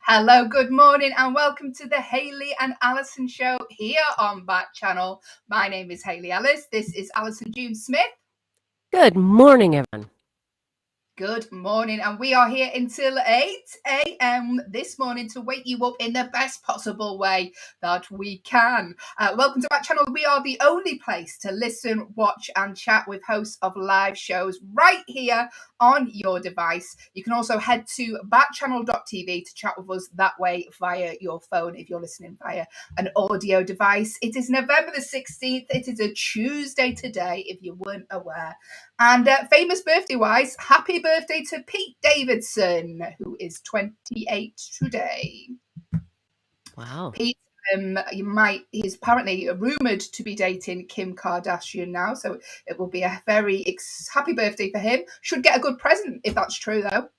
Hello, good morning, and welcome to the Hayley and Allyson show here on Backchannel. My name is Hayley Ellis. This is Allyson June Smith. Good morning, everyone. Good morning, and we are here until 8 a.m. this morning to wake you up in the best possible way that we can. Welcome to Backchannel. We are the only place to listen, watch, and chat with hosts of live shows right here on your device. You can also head to backchannel.tv to chat with us that way via your phone if you're listening via an audio device. It is November the 16th. It is a Tuesday today, if you weren't aware. And famous birthday-wise, happy birthday to Pete Davidson, who is 28 today. Wow. Pete, he's apparently rumoured to be dating Kim Kardashian now, so it will be a very happy birthday for him. Should get a good present if that's true, though.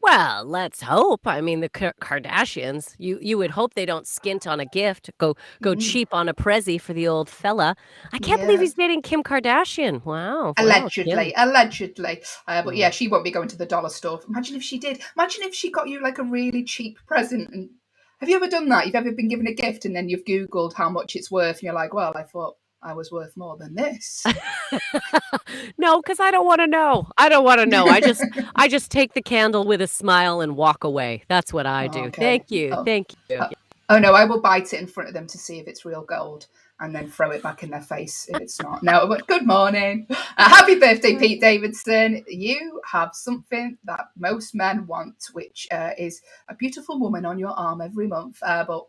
Well, let's hope. I mean, the Kardashians, you would hope they don't skint on a gift, go cheap on a prezi for the old fella. I can't believe he's dating Kim Kardashian. Wow. Allegedly. But yeah, she won't be going to the dollar store. Imagine if she did. Imagine if she got you like a really cheap present. And have you ever done that? You've ever been given a gift and then you've Googled how much it's worth and you're like, well, I thought I was worth more than this. No, because I don't want to know. I just take the candle with a smile and walk away. That's what I do. Okay. Thank you. Thank you. Oh no, I will bite it in front of them to see if it's real gold and then throw it back in their face if it's not. No, but good morning. Happy birthday, Pete Davidson. You have something that most men want, which is a beautiful woman on your arm every month. But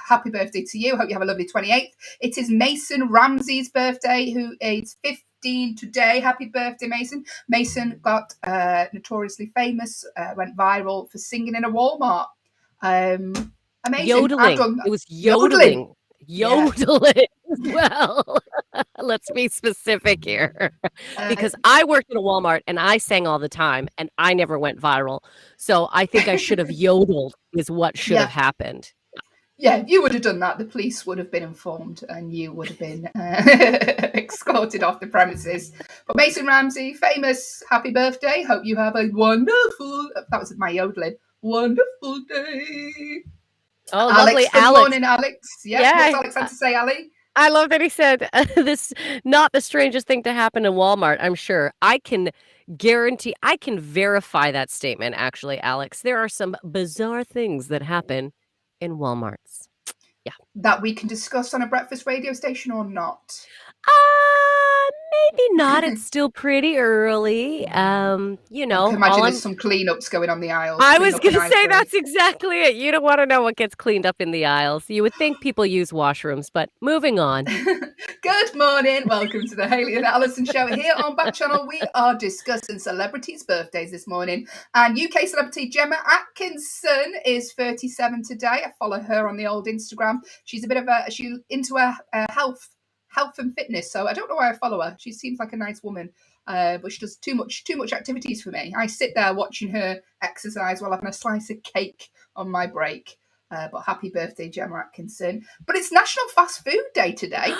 happy birthday to you. Hope you have a lovely 28th. It is Mason Ramsey's birthday, who is 15 today. Happy birthday, Mason. Mason got notoriously famous, went viral for singing in a Walmart. Amazing. Yodeling. It was yodeling. Yodeling as well. Let's be specific here. Because I worked in a Walmart and I sang all the time and I never went viral. So I think I should have yodeled is what should have happened. Yeah, you would have done that. The police would have been informed and you would have been escorted off the premises. But Mason Ramsey, famous, happy birthday. Hope you have a wonderful, that was my yodeling, wonderful day. Oh, lovely, Alex. Good morning, Alex. What's Alex had to say, Ali? I love that he said this, not the strangest thing to happen in Walmart, I'm sure. I can verify that statement, actually, Alex. There are some bizarre things that happen in Walmarts. Yeah. That we can discuss on a breakfast radio station or not? Maybe not. It's still pretty early. You know. I can imagine there's some cleanups going on the aisles. I was going to say that's exactly it. You don't want to know what gets cleaned up in the aisles. You would think people use washrooms, but moving on. Good morning. Welcome to the Hayley and Allyson show here on Backchannel. We are discussing celebrities' birthdays this morning. And UK celebrity Gemma Atkinson is 37 today. I follow her on the old Instagram. She's she's into her health and fitness, so I don't know why I follow her. She seems like a nice woman, but she does too much activities for me. I sit there watching her exercise while having a slice of cake on my break. But happy birthday, Gemma Atkinson. But it's National Fast Food Day today.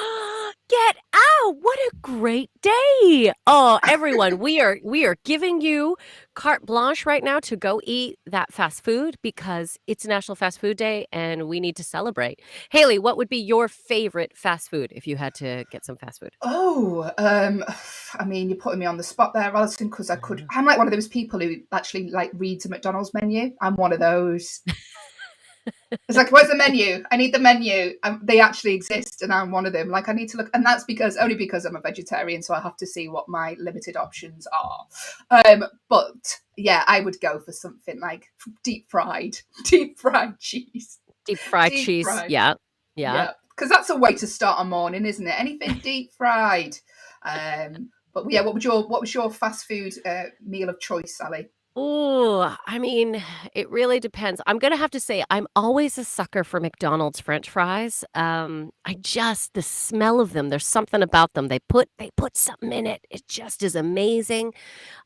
Get out! What a great day! Oh, everyone, we are giving you carte blanche right now to go eat that fast food because it's National Fast Food Day and we need to celebrate. Hayley, what would be your favorite fast food if you had to get some fast food? Oh, I mean, you're putting me on the spot there, Allyson, because I'm like one of those people who actually like reads a McDonald's menu. I'm one of those. It's like, where's the menu? I need the menu. They actually exist, and I'm one of them. Like, I need to look, and that's only because I'm a vegetarian, so I have to see what my limited options are. But yeah, I would go for something like deep fried cheese. Deep fried cheese, yeah. Because that's a way to start a morning, isn't it? Anything deep fried. But yeah, what was your fast food meal of choice, Sally? Oh, I mean, it really depends. I'm going to have to say I'm always a sucker for McDonald's French fries. The smell of them, there's something about them. They put something in it. It just is amazing.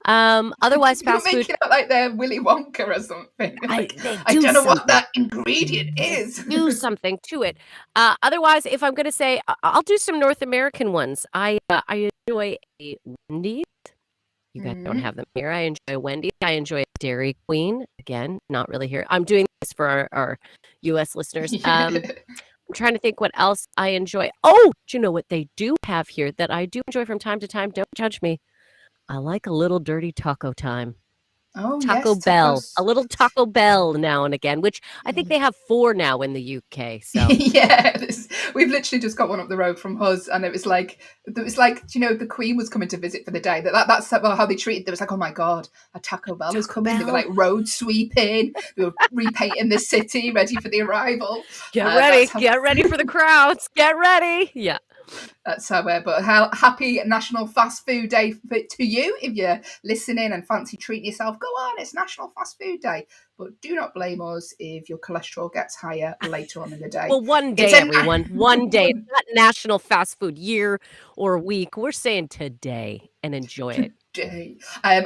Otherwise, fast food. You're making it like they're Willy Wonka or something. I don't know what that ingredient is. Do something to it. Otherwise, if I'm going to say, I'll do some North American ones. I enjoy a Wendy's. You guys don't have them here. I enjoy Wendy's. I enjoy Dairy Queen. Again, not really here. I'm doing this for our U.S. listeners. I'm trying to think what else I enjoy. Oh, do you know what they do have here that I do enjoy from time to time? Don't judge me. I like a little dirty taco time. Oh, Taco yes, Bell, a tacos. little Taco Bell now and again, which I think they have 4 now in the UK. So Yeah, we've literally just got one up the road from us, and it was like, the Queen was coming to visit for the day. That's how they treated. It was like, oh my god, a Taco Bell is Taco coming. They were Bell, like road sweeping. They were repainting the city, ready for the arrival. get That's how. ready for the crowds, get ready. Yeah. That's how we're. But happy National Fast Food Day to you if you're listening and fancy treating yourself. Go on, it's National Fast Food Day. But do not blame us if your cholesterol gets higher later on in the day. Well, one day, everyone, one day. It's not National Fast Food Year or week. We're saying today and enjoy it. Day.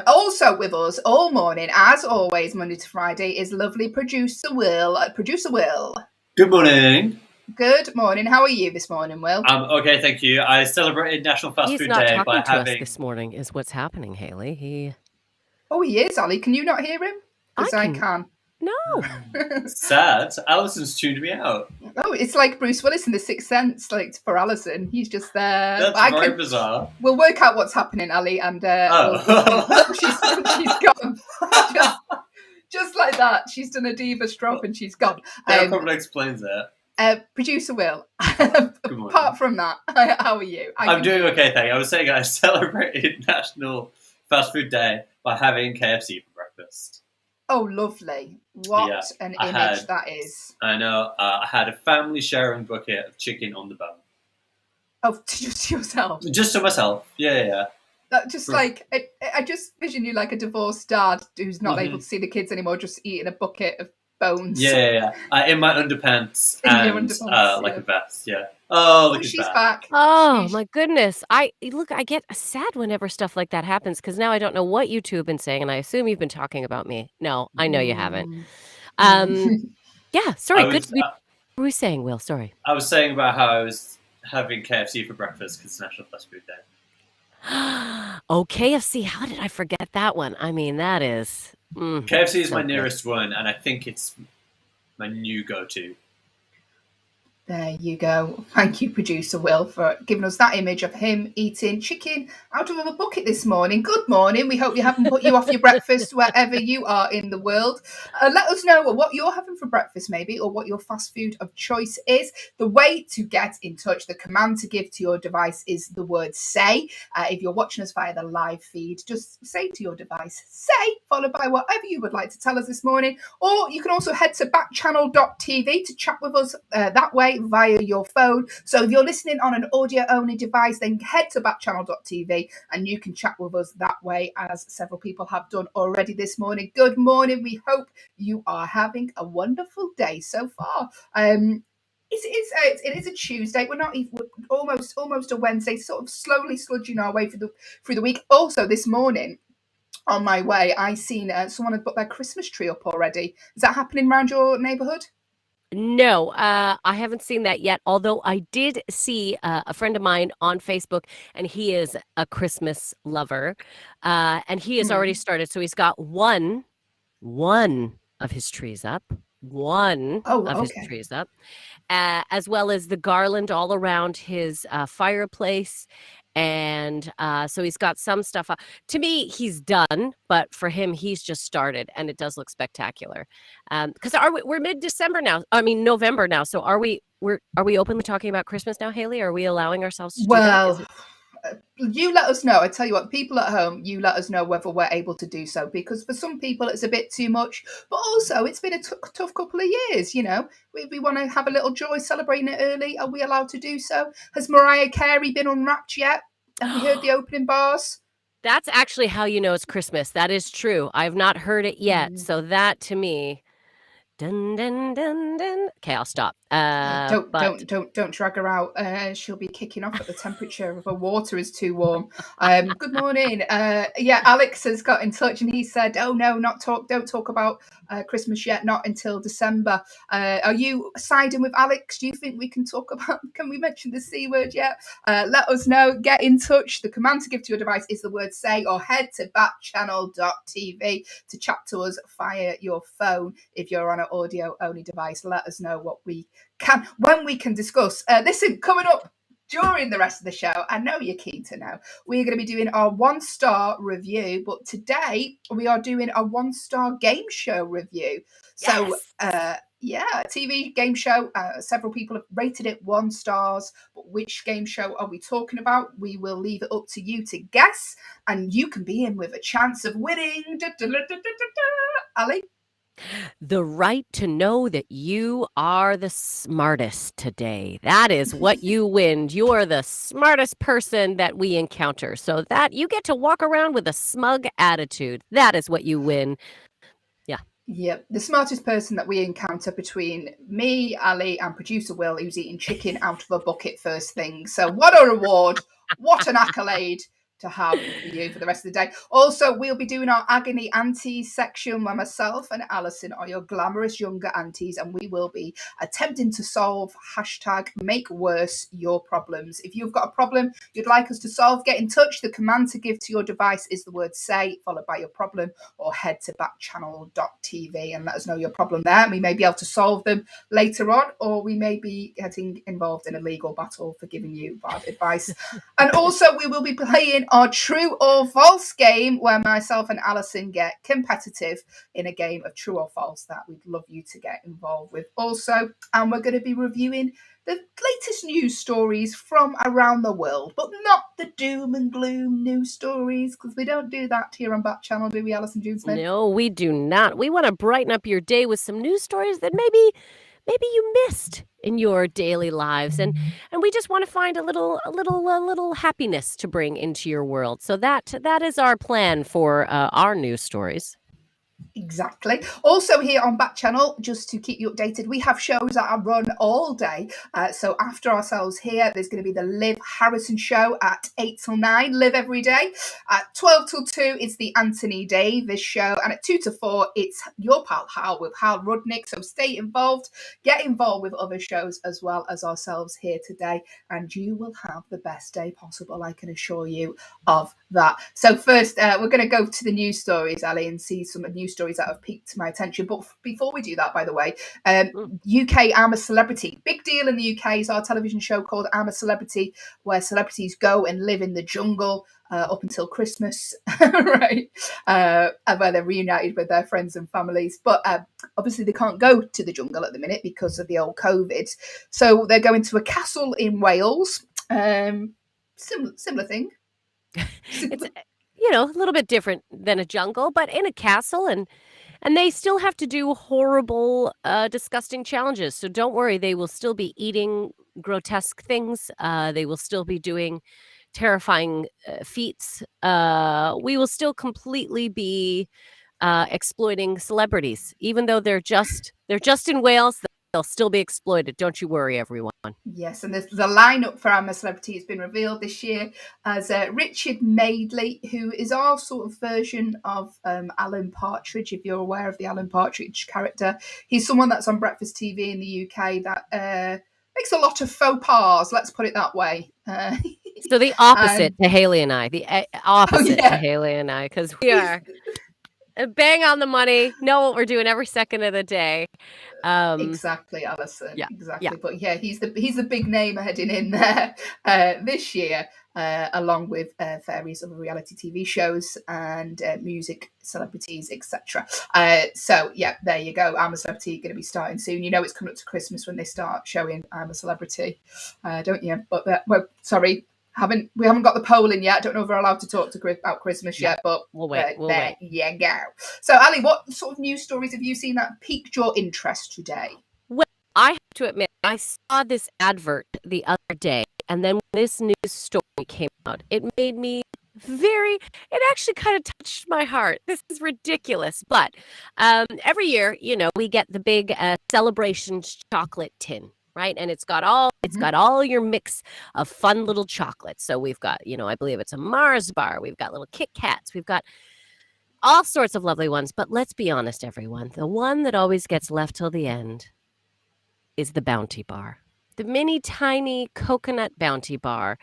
Also with us all morning, as always, Monday to Friday, is lovely producer Will. Producer Will. Good morning. Good morning. How are you this morning, Will? Okay, thank you. I celebrated National Fast He's Food not Day talking by to having. us this morning, is what's happening, Hayley. Oh, he is, Ali. Can you not hear him? Because I can. No. Sad. Allison's tuned me out. Oh, it's like Bruce Willis in The Sixth Sense, like for Allyson. He's just there. That's very bizarre. We'll work out what's happening, Ali, and she's gone. just like that. She's done a diva stroke and she's gone. That probably explains it. Producer Will, Good morning. apart from that, how are you? I'm doing okay, thank you. I was saying I celebrated National Fast Food Day by having KFC for breakfast. Oh, lovely. What an image that is. I know. I had a family sharing bucket of chicken on the bone. Oh, just yourself? Just to myself. Yeah. Just like, I just vision you like a divorced dad who's not able to see the kids anymore, just eating a bucket of bones. Yeah. In my underpants and like a vest, yeah. Oh, look at she's that. back. Oh, my goodness. I get sad whenever stuff like that happens because now I don't know what you two have been saying, and I assume you've been talking about me. No, I know you haven't. Yeah, sorry. Good to be. What were we saying, Will? Sorry. I was saying about how I was having KFC for breakfast because it's National Fast Food Day. Oh, KFC. How did I forget that one? I mean, that is... KFC is my nearest one, and I think it's my new go-to. There you go. Thank you, producer Will, for giving us that image of him eating chicken out of a bucket this morning. Good morning. We hope you haven't put you off your breakfast wherever you are in the world. Let us know what you're having for breakfast, maybe, or what your fast food of choice is. The way to get in touch, the command to give to your device is the word say. If you're watching us via the live feed, just say to your device, say, followed by whatever you would like to tell us this morning. Or you can also head to backchannel.tv to chat with us that way, via your phone. So if you're listening on an audio only device, then head to backchannel.tv and you can chat with us that way, as several people have done already this morning. Good morning. We hope you are having a wonderful day so far. It is a Tuesday. We're almost a Wednesday, sort of slowly sludging our way through the week. Also this morning, on my way, I seen someone had put their Christmas tree up already. Is that happening around your neighbourhood? No, I haven't seen that yet, although I did see a friend of mine on Facebook, and he is a Christmas lover, and he has already started. So he's got one of his trees up, his trees up, as well as the garland all around his fireplace. And so he's got some stuff up. To me, he's done, but for him, he's just started, and it does look spectacular. Because we're mid-December now. I mean, November now. So are we openly talking about Christmas now, Hayley? Are we allowing ourselves to do that? You let us know. I tell you what, people at home, you let us know whether we're able to do so, because for some people it's a bit too much, but also it's been a tough couple of years. You know, we want to have a little joy celebrating it early. Are we allowed to do so? Has Mariah Carey been unwrapped yet? Have we heard the opening bars? That's actually how you know it's Christmas. That is true. I've not heard it yet. So that to me, dun dun dun dun. Okay, I'll stop. Don't drag her out. She'll be kicking off at the temperature if her water is too warm. Good morning. Alex has got in touch and he said, "Oh no, don't talk about Christmas yet, not until December. Are you siding with Alex? Do you think we can talk about, can we mention the C word yet? Let us know. Get in touch. The command to give to your device is the word say, or head to backchannel.tv to chat to us via your phone. If you're on an audio only device, let us know what we can, when we can discuss. Listen, coming up during the rest of the show, I know you're keen to know, we're going to be doing our 1-star review, but today we are doing a 1-star game show review. So, yeah, TV game show. Several people have rated it 1 stars, but which game show are we talking about? We will leave it up to you to guess, and you can be in with a chance of winning. Ali? The right to know that you are the smartest today. That is what you win. You're the smartest person that we encounter. So that you get to walk around with a smug attitude. That is what you win. Yeah. Yep, the smartest person that we encounter between me, Ali, and producer Will, who's eating chicken out of a bucket first thing. So what a reward, what an accolade to have for you for the rest of the day. Also, we'll be doing our agony aunties section where myself and Allyson are your glamorous younger aunties, and we will be attempting to solve #make worse your problems. If you've got a problem you'd like us to solve, get in touch. The command to give to your device is the word say, followed by your problem, or head to backchannel.tv and let us know your problem there. We may be able to solve them later on, or we may be getting involved in a legal battle for giving you bad advice. And also, we will be playing our true or false game where myself and Allyson get competitive in a game of true or false that we'd love you to get involved with also. And we're going to be reviewing the latest news stories from around the world, but not the doom and gloom news stories, because we don't do that here on Backchannel, do we, Allyson June-Smith? No, we do not. We want to brighten up your day with some news stories that maybe you missed in your daily lives, and we just want to find a little happiness to bring into your world. So that is our plan for our news stories. Exactly. Also here on Backchannel, just to keep you updated, we have shows that are run all day. So after ourselves here, there's going to be the Liv Harrison show at 8 till 9, Live every day. At 12 till 2, it's the Anthony Davis show. And at 2 to 4, it's your pal Hal with Hal Rudnick. So stay involved, get involved with other shows as well as ourselves here today. And you will have the best day possible, I can assure you of that. So first, we're going to go to the news stories, Ali, and see some news stories that have piqued my attention. But before we do that, by the way, UK I'm a Celebrity. Big deal in the UK is our television show called I'm a Celebrity, where celebrities go and live in the jungle up until Christmas, right? Where they're reunited with their friends and families. But obviously they can't go to the jungle at the minute because of the old COVID. So they're going to a castle in Wales. Similar thing. It's a little bit different than a jungle, but in a castle, and they still have to do horrible, disgusting challenges. So don't worry, they will still be eating grotesque things. They will still be doing terrifying feats. We will still completely be exploiting celebrities, even though they're just in Wales. They'll still be exploited. Don't you worry, everyone. Yes, and the lineup for I'm a Celebrity has been revealed this year as Richard Madeley, who is our sort of version of Alan Partridge, if you're aware of the Alan Partridge character. He's someone that's on Breakfast TV in the UK that makes a lot of faux pas, let's put it that way. So the opposite to Hayley and I. The opposite to Hayley and I, because we are bang on the money, know what we're doing every second of the day. Exactly, Allyson. Yeah, exactly. Yeah. But yeah, he's the big name heading in there this year, along with various other reality TV shows and music celebrities, etc. So yeah, there you go. I'm a Celebrity going to be starting soon. You know, it's coming up to Christmas when they start showing I'm a Celebrity, don't you? But well, sorry. We haven't got the poll in yet. I don't know if we're allowed to talk about Christmas yet, but we'll wait. There you go. So, Ali, what sort of news stories have you seen that piqued your interest today? Well, I have to admit, I saw this advert the other day, and then when this news story came out, it made me it actually kind of touched my heart. This is ridiculous. But every year, we get the big celebration chocolate tin. Right. And it's got all your mix of fun little chocolates. So we've got, I believe it's a Mars bar. We've got little Kit Kats. We've got All sorts of lovely ones. But let's be honest, everyone. The one that always gets left till the end is the Bounty Bar. The mini tiny coconut Bounty Bar.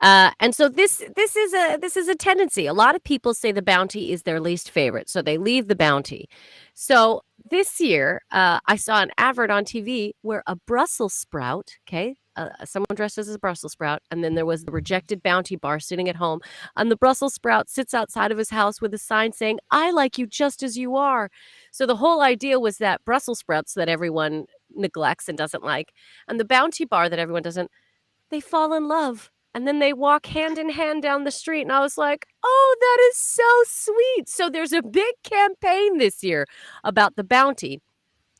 And so this is a tendency. A lot of people say the Bounty is their least favorite, so they leave the Bounty. So this year, I saw an advert on TV where a Brussels sprout, okay, someone dressed as a Brussels sprout, and then there was the rejected Bounty Bar sitting at home, and the Brussels sprout sits outside of his house with a sign saying, "I like you just as you are." So the whole idea was that Brussels sprouts that everyone neglects and doesn't like, and the Bounty Bar that everyone doesn't, they fall in love. And then they walk hand in hand down the street. And I was like, oh, that is so sweet. So there's a big campaign this year about the Bounty.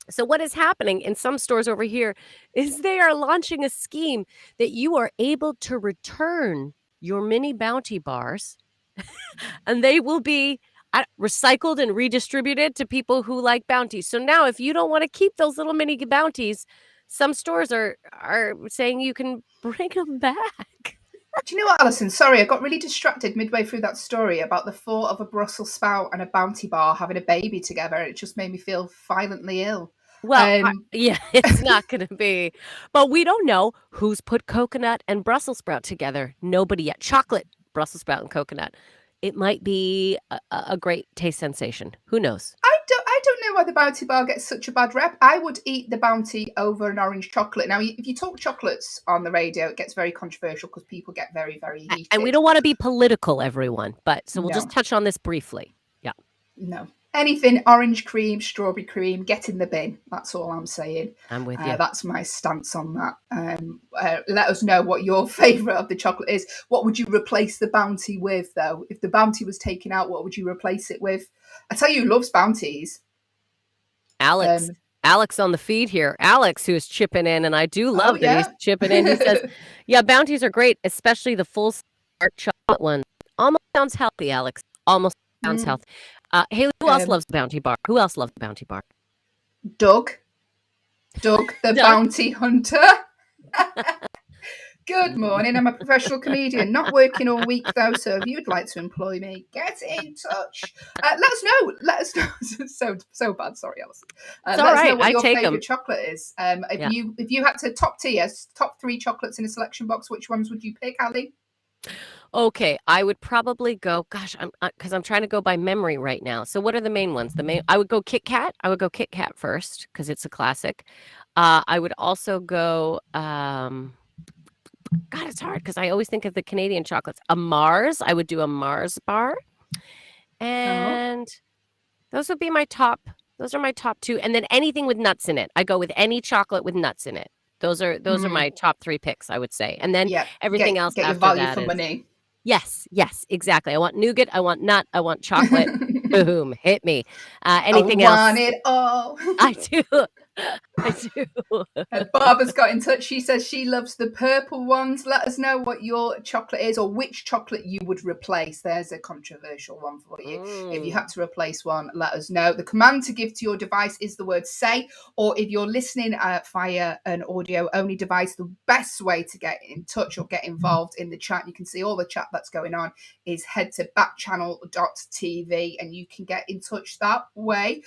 So what is happening in some stores over here is they are launching a scheme that you are able to return your mini Bounty bars and they will be recycled and redistributed to people who like bounties. So now if you don't want to keep those little mini bounties, some stores are saying you can bring them back. Do you know what, Allyson? Sorry, I got really distracted midway through that story about the thought of a Brussels sprout and a Bounty Bar having a baby together. It just made me feel violently ill. Well, yeah, it's not going to be. But we don't know who's put coconut and Brussels sprout together. Nobody yet. Chocolate, Brussels sprout, and coconut. It might be a great taste sensation. Who knows? I don't know why the Bounty Bar gets such a bad rep. I would eat the Bounty over an orange chocolate. Now, if you talk chocolates on the radio, it gets very controversial because people get very, very heated. And we don't want to be political, everyone. But so we'll just touch on this briefly. Yeah. No. Anything orange cream, strawberry cream, get in the bin. That's all I'm saying. I'm with you. That's my stance on that. Let us know what your favourite of the chocolate is. What would you replace the Bounty with, though? If the Bounty was taken out, what would you replace it with? I tell you who loves Bounties. Alex on the feed here. Alex, who is chipping in, and I do love that he's chipping in. He says, yeah, Bounties are great, especially the full dark chocolate one. Almost sounds healthy, Alex. Almost sounds healthy. Hayley, who else loves the Bounty Bar? Who else loves the Bounty Bar? Doug, the Bounty Hunter. Good morning. I'm a professional comedian, not working all week though. So if you'd like to employ me, get in touch. Let us know. so bad. Sorry, Allyson. Let us know what your favourite chocolate is. If you had to top 3 chocolates in a selection box, which ones would you pick, Ali? Okay, I would probably go. Gosh, because I'm trying to go by memory right now. So what are the main ones? I would go Kit Kat. I would go Kit Kat first because it's a classic. I would also go. God, it's hard because I always think of the Canadian chocolates. A Mars. I would do a Mars bar, and those would be my top. Those are my top 2, and then anything with nuts in it. I go with any chocolate with nuts in it. Those are my top 3 picks, I would say, and then everything else. Get after your value that for money. Yes, exactly. I want nougat. I want nut. I want chocolate. Boom, hit me. Anything else? I want it all. I do. Barbara's got in touch. She says she loves the purple ones. Let us know what your chocolate is or which chocolate you would replace. There's a controversial one for you. If you had to replace one, let us know. The command to give to your device is the word say, or if you're listening via an audio only device, the best way to get in touch or get involved in the chat, you can see all the chat that's going on, is head to backchannel.tv and you can get in touch that way.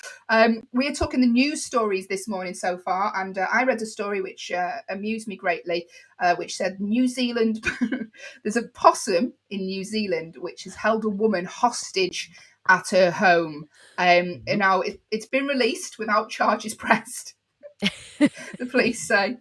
We are talking the news stories this morning so far, and I read a story which amused me greatly, which said New Zealand, there's a possum in New Zealand which has held a woman hostage at her home. And now it's been released without charges pressed, the police say.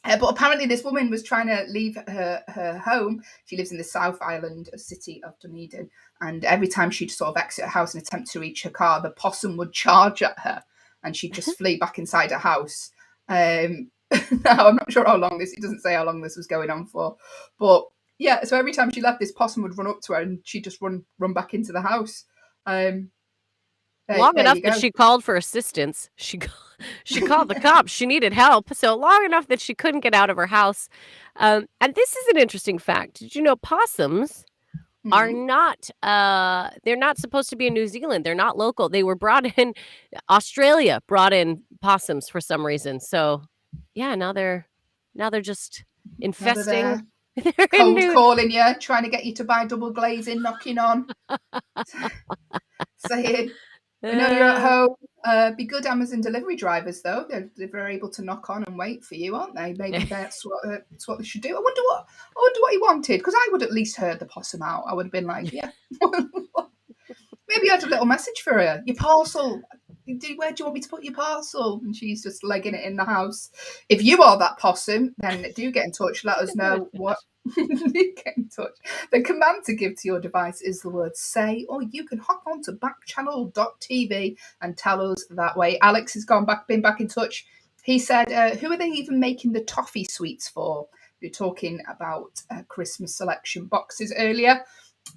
But apparently this woman was trying to leave her home. She lives in the South Island city of Dunedin. And every time she'd sort of exit her house and attempt to reach her car, the possum would charge at her and she'd just flee back inside her house. Now, I'm not sure how long it doesn't say how long this was going on for. But yeah, so every time she left, this possum would run up to her and she'd just run back into the house. Long enough that she called for assistance. She called the cops. She needed help. So long enough that she couldn't get out of her house. And this is an interesting fact. Did you know possums are not, they're not supposed to be in New Zealand. They're not local. They were brought in, Australia brought in possums for some reason. So yeah, now they're just infesting They're in Cold New. calling you, trying to get you to buy double glazing, knocking on, saying, we know you're at home. Be good Amazon delivery drivers, though. They're able to knock on and wait for you, aren't they? Maybe that's what they should do. I wonder what he wanted, because I would at least heard the possum out. I would have been like, yeah. Maybe I had a little message for her. Your parcel. Where do you want me to put your parcel? And she's just legging it in the house. If you are that possum, then do get in touch. Let us know what. Get in touch. The command to give to your device is the word say, or you can hop on to backchannel.tv and tell us that way. Alex has been back in touch. He said, who are they even making the toffee sweets for? We were talking about Christmas selection boxes earlier.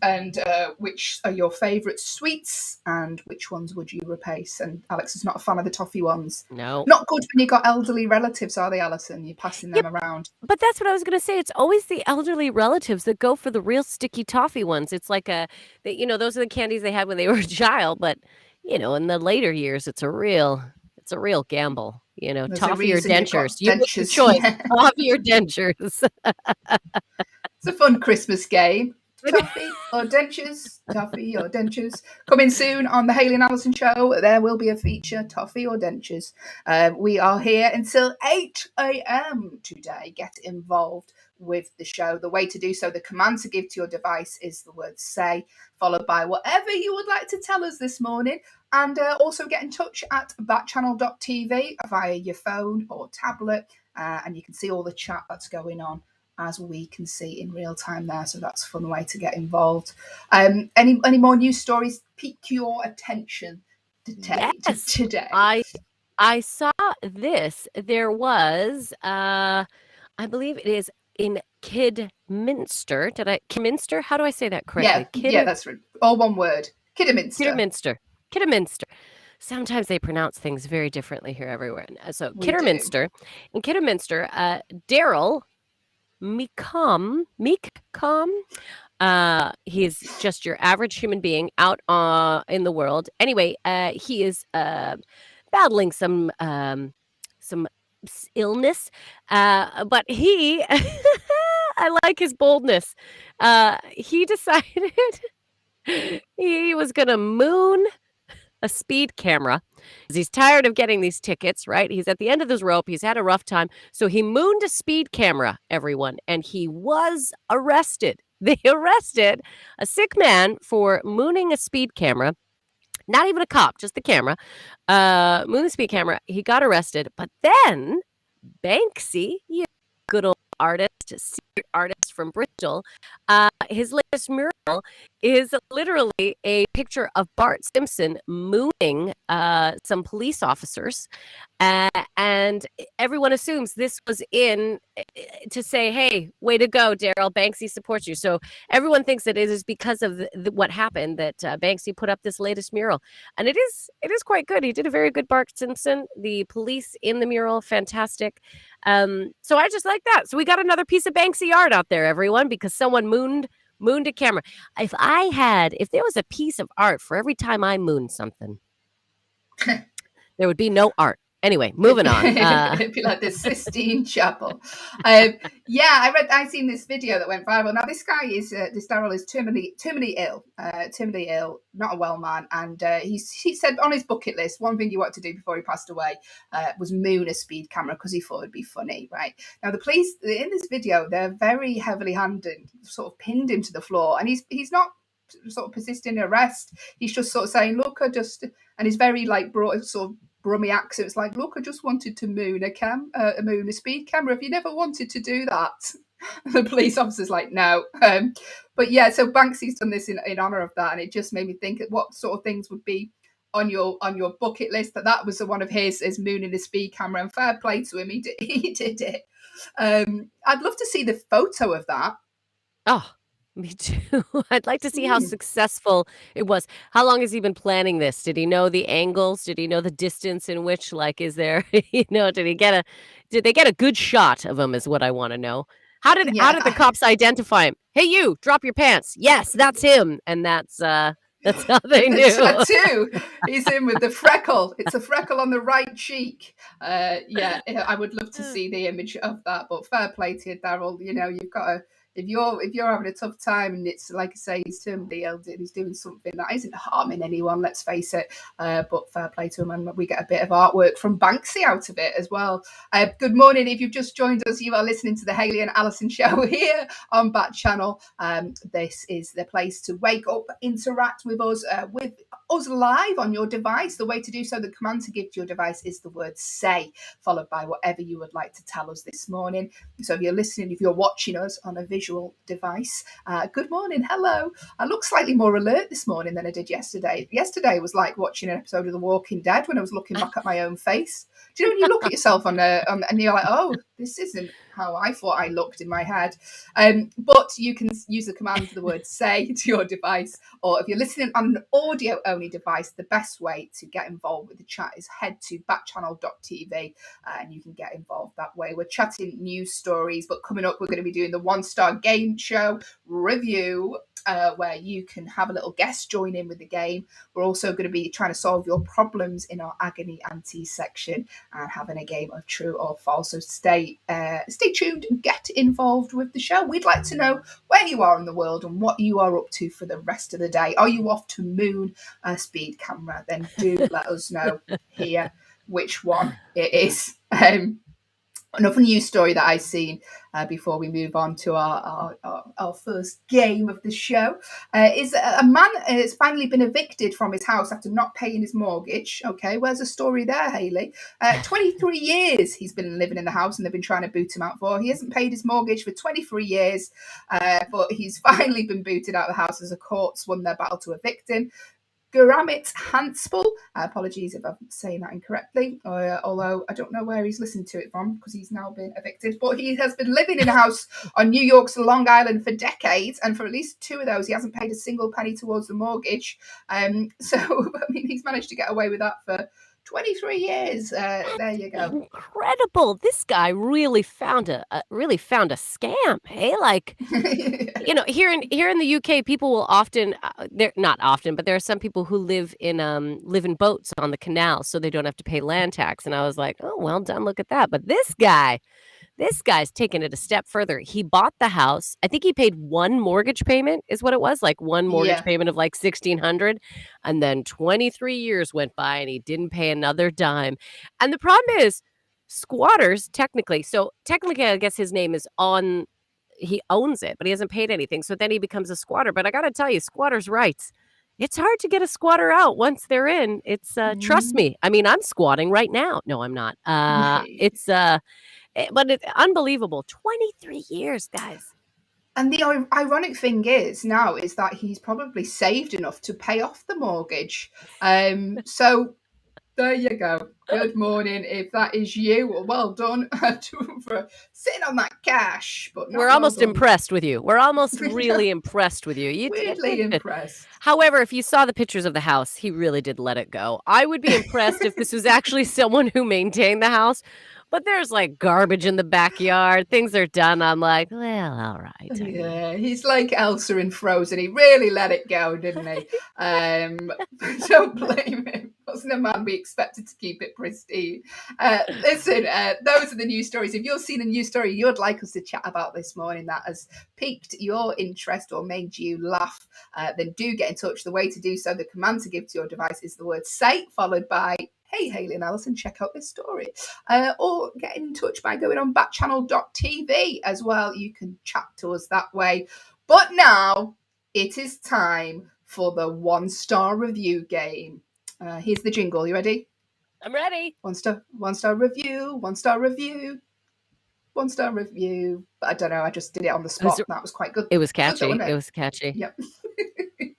And which are your favourite sweets, and which ones would you replace? And Alex is not a fan of the toffee ones. No. Not good when you've got elderly relatives, are they, Allyson? You're passing them around. But that's what I was going to say. It's always the elderly relatives that go for the real sticky toffee ones. It's like those are the candies they had when they were a child. But, in the later years, it's a real gamble. There's toffee or dentures. You make the dentures. choice. Yeah. Toffee or dentures. It's a fun Christmas game. Toffee or dentures? Toffee or dentures? Coming soon on the Hayley and Allyson show, there will be a feature, toffee or dentures. We are here until 8 a.m. today. Get involved with the show. The way to do so, the command to give to your device is the word say, followed by whatever you would like to tell us this morning. And also get in touch at backchannel.tv via your phone or tablet, and you can see all the chat that's going on, as we can see in real time there. So that's a fun way to get involved. Any more news stories pique your attention today? Yes. Today? I saw this. There was, I believe it is in Kidminster. Kidminster? How do I say that correctly? Yeah, that's right. All one word. Kidderminster. Kidderminster. Sometimes they pronounce things very differently here everywhere. So We Kidderminster. In Kidderminster, Daryl Meekum, he's just your average human being out in the world. Anyway, he is battling some illness, but he, I like his boldness. He decided he was gonna moon a speed camera. He's tired of getting these tickets, right? He's at the end of his rope. He's had a rough time. So he mooned a speed camera, everyone, and he was arrested. They arrested a sick man for mooning a speed camera. Not even a cop, just the camera. Moon the speed camera. He got arrested. But then Banksy, good old artist, secret artist from Bristol, his latest mural is literally a picture of Bart Simpson mooning some police officers. And everyone assumes this was in to say, hey, way to go, Daryl. Banksy supports you. So everyone thinks that it is because of what happened that Banksy put up this latest mural. And it is quite good. He did a very good Bart Simpson. The police in the mural, fantastic. So I just like that. So we got another piece of Banksy art out there, everyone, because someone mooned a camera. If there was a piece of art for every time I mooned something, there would be no art. Anyway, moving on. It'd be like the Sistine Chapel. I seen this video that went viral. Now this guy this Daryl is terminally ill, not a well man, and he said on his bucket list, one thing he wanted to do before he passed away was moon a speed camera because he thought it'd be funny, right? Now the police in this video, they're very heavily handed, sort of pinned him to the floor, and he's not sort of persisting in arrest. He's just sort of saying, look, and he's very like broad, sort of brummy accent. It's like, look, I just wanted to moon a speed camera. Have you never wanted to do that? The police officer's like, no. But yeah, so Banksy's done this in honor of that, and it just made me think what sort of things would be on your bucket list. That was one of his mooning a speed camera, and fair play to him. He did it. I'd love to see the photo of that. Oh, me too. I'd like to see how successful it was. How long has he been planning this? Did he know the angles? Did he know the distance in which, like, is there, did they get a good shot of him is what I want to know. How did the cops identify him? Hey, you, drop your pants. Yes, that's him. And that's how they knew. The tattoo. He's in with the freckle. It's a freckle on the right cheek. I would love to see the image of that. But fair play to you, Daryl. You've got if you're having a tough time and it's like I say, he's terminally ill and he's doing something that isn't harming anyone, let's face it. But fair play to him, and we get a bit of artwork from Banksy out of it as well. Good morning. If you've just joined us, you are listening to the Hayley and Allyson show here on Backchannel. This is the place to wake up, interact with us live on your device. The way to do so, the command to give to your device is the word say, followed by whatever you would like to tell us this morning. So if you're listening, if you're watching us on a visual device, good morning, hello. I look slightly more alert this morning than I did yesterday. Yesterday was like watching an episode of The Walking Dead when I was looking back at my own face. Do you know when you look at yourself on and you're like, oh, this isn't how I thought I looked in my head. But you can use the command for the word say to your device, or if you're listening on an audio-only device, the best way to get involved with the chat is head to backchannel.tv and you can get involved that way. We're chatting news stories, but coming up, we're going to be doing the one-star game show review, where you can have a little guest join in with the game. We're also going to be trying to solve your problems in our agony aunties section and having a game of true or false. So stay tuned and get involved with the show. We'd like to know where you are in the world and what you are up to for the rest of the day. Are you off to moon speed camera? Then do let us know here which one it is. Another news story that I've seen before we move on to our first game of the show is a man has finally been evicted from his house after not paying his mortgage. Okay, where's the story there, Hayley? 23 years he's been living in the house and they've been trying to boot him out for. He hasn't paid his mortgage for 23 years, but he's finally been booted out of the house as the courts won their battle to evict him. Guramit Hanspel, apologies if I'm saying that incorrectly, although I don't know where he's listened to it from because he's now been evicted, but he has been living in a house on New York's Long Island for decades, and for at least 2 of those he hasn't paid a single penny towards the mortgage. So I mean, he's managed to get away with that for 23 years. There you go. Incredible. This guy really found a scam. Hey, like, you know, here in the UK, people will often they're not often, but there are some people who live in boats on the canal, so they don't have to pay land tax. And I was like, oh, well done, look at that. But this guy's taken it a step further. He bought the house. I think he paid one mortgage payment, is what it was, like one mortgage payment of like $1,600, and then 23 years went by and he didn't pay another dime. And the problem is, squatters technically, I guess his name is on. He owns it, but he hasn't paid anything. So then he becomes a squatter. But I got to tell you, squatters' rights. It's hard to get a squatter out once they're in. It's trust me. I mean, I'm squatting right now. No, I'm not. But it's unbelievable. 23 years, guys. And the ironic thing is that he's probably saved enough to pay off the mortgage. So there you go. Good morning. If that is you, well done for sitting on that cash. But we're almost impressed with you. We're almost really impressed with you. Weirdly impressed. However, if you saw the pictures of the house, he really did let it go. I would be impressed if this was actually someone who maintained the house. But there's like garbage in the backyard. Things are done. I'm like, well, all right. Yeah, he's like Elsa in Frozen. He really let it go, didn't he? Don't blame him. Wasn't a man we expected to keep it pristine. Listen, those are the news stories. If you're seeing a news story you'd like us to chat about this morning that has piqued your interest or made you laugh, then do get in touch. The way to do so, the command to give to your device is the word say, followed by hey, Hayley and Allyson, check out this story. Or get in touch by going on backchannel.tv as well. You can chat to us that way. But now it is time for the one-star review game. Here's the jingle. You ready? I'm ready. One star review, one-star review. One-star review. But I don't know. I just did it on the spot. That was quite good. It was catchy. It was catchy. Yep.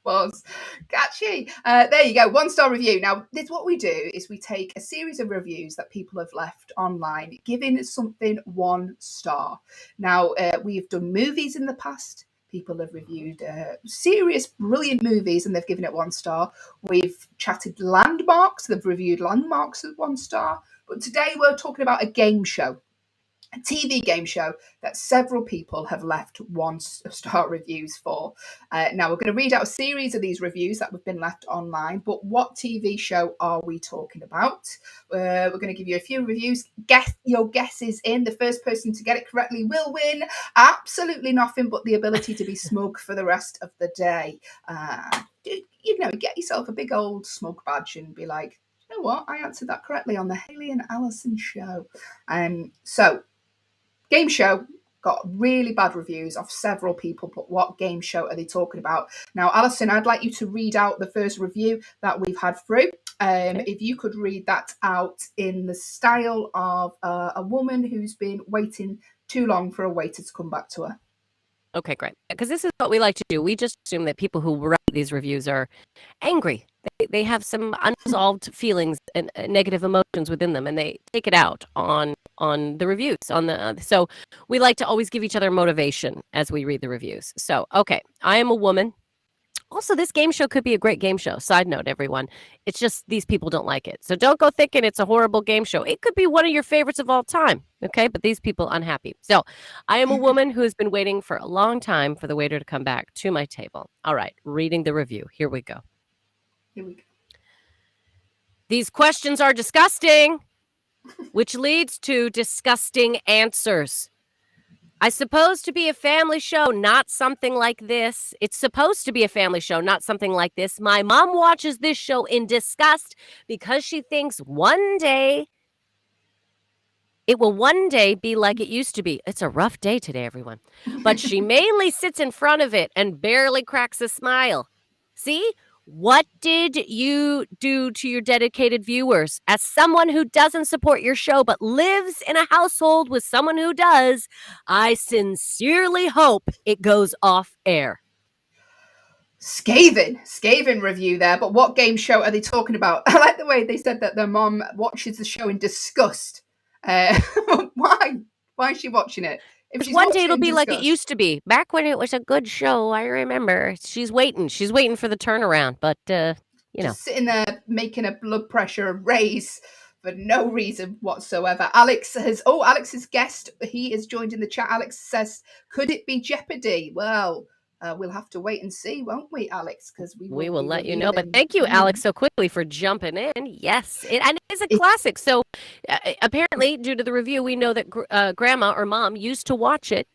Was catchy. There you go. One-star review. Now, what we do is we take a series of reviews that people have left online, giving something 1 star. Now, we've done movies in the past. People have reviewed serious, brilliant movies and they've given it 1 star. We've chatted landmarks. They've reviewed landmarks at 1 star. But today we're talking about a game show. a TV game show that several people have left 1-star reviews for. Now, we're going to read out a series of these reviews that have been left online, but what TV show are we talking about? We're going to give you a few reviews. Guess your guesses in. The first person to get it correctly will win absolutely nothing but the ability to be smug for the rest of the day. Get yourself a big old smug badge and be like, you know what? I answered that correctly on the Hayley and Allyson show. So, game show got really bad reviews of several people, but what game show are they talking about? Now, Allyson, I'd like you to read out the first review that we've had through. Okay. If you could read that out in the style of a woman who's been waiting too long for a waiter to come back to her. Okay, great. Because this is what we like to do. We just assume that people who write these reviews are angry. They have some unresolved feelings and negative emotions within them, and they take it out on the reviews. So we like to always give each other motivation as we read the reviews. So, okay, I am a woman. Also, this game show could be a great game show. Side note, everyone. It's just these people don't like it. So don't go thinking it's a horrible game show. It could be one of your favorites of all time. Okay, but these people unhappy. So I am a woman who has been waiting for a long time for the waiter to come back to my table. All right, reading the review. Here we go. These questions are disgusting, which leads to disgusting answers. I supposed to be a family show, not something like this. It's supposed to be a family show, not something like this. My mom watches this show in disgust because she thinks it will one day be like it used to be. It's a rough day today, everyone. But she mainly sits in front of it and barely cracks a smile. See? What did you do to your dedicated viewers? As someone who doesn't support your show but lives in a household with someone who does, I sincerely hope it goes off air. Scathing review there. But what game show are they talking about? I like the way they said that their mom watches the show in disgust. Why? Why is she watching it? If she's one day it'll watching be in like it disgust. used to be. Back when it was a good show, I remember. She's waiting for the turnaround, but Just sitting there making her blood pressure raise for no reason whatsoever. Alex has guessed. He is joined in the chat. Alex says, could it be Jeopardy? Well, we'll have to wait and see, won't we, Alex? Because we will let you know. But thank you, Alex, so quickly for jumping in. Yes, it is a classic. So apparently, due to the review, we know that grandma or mom used to watch it.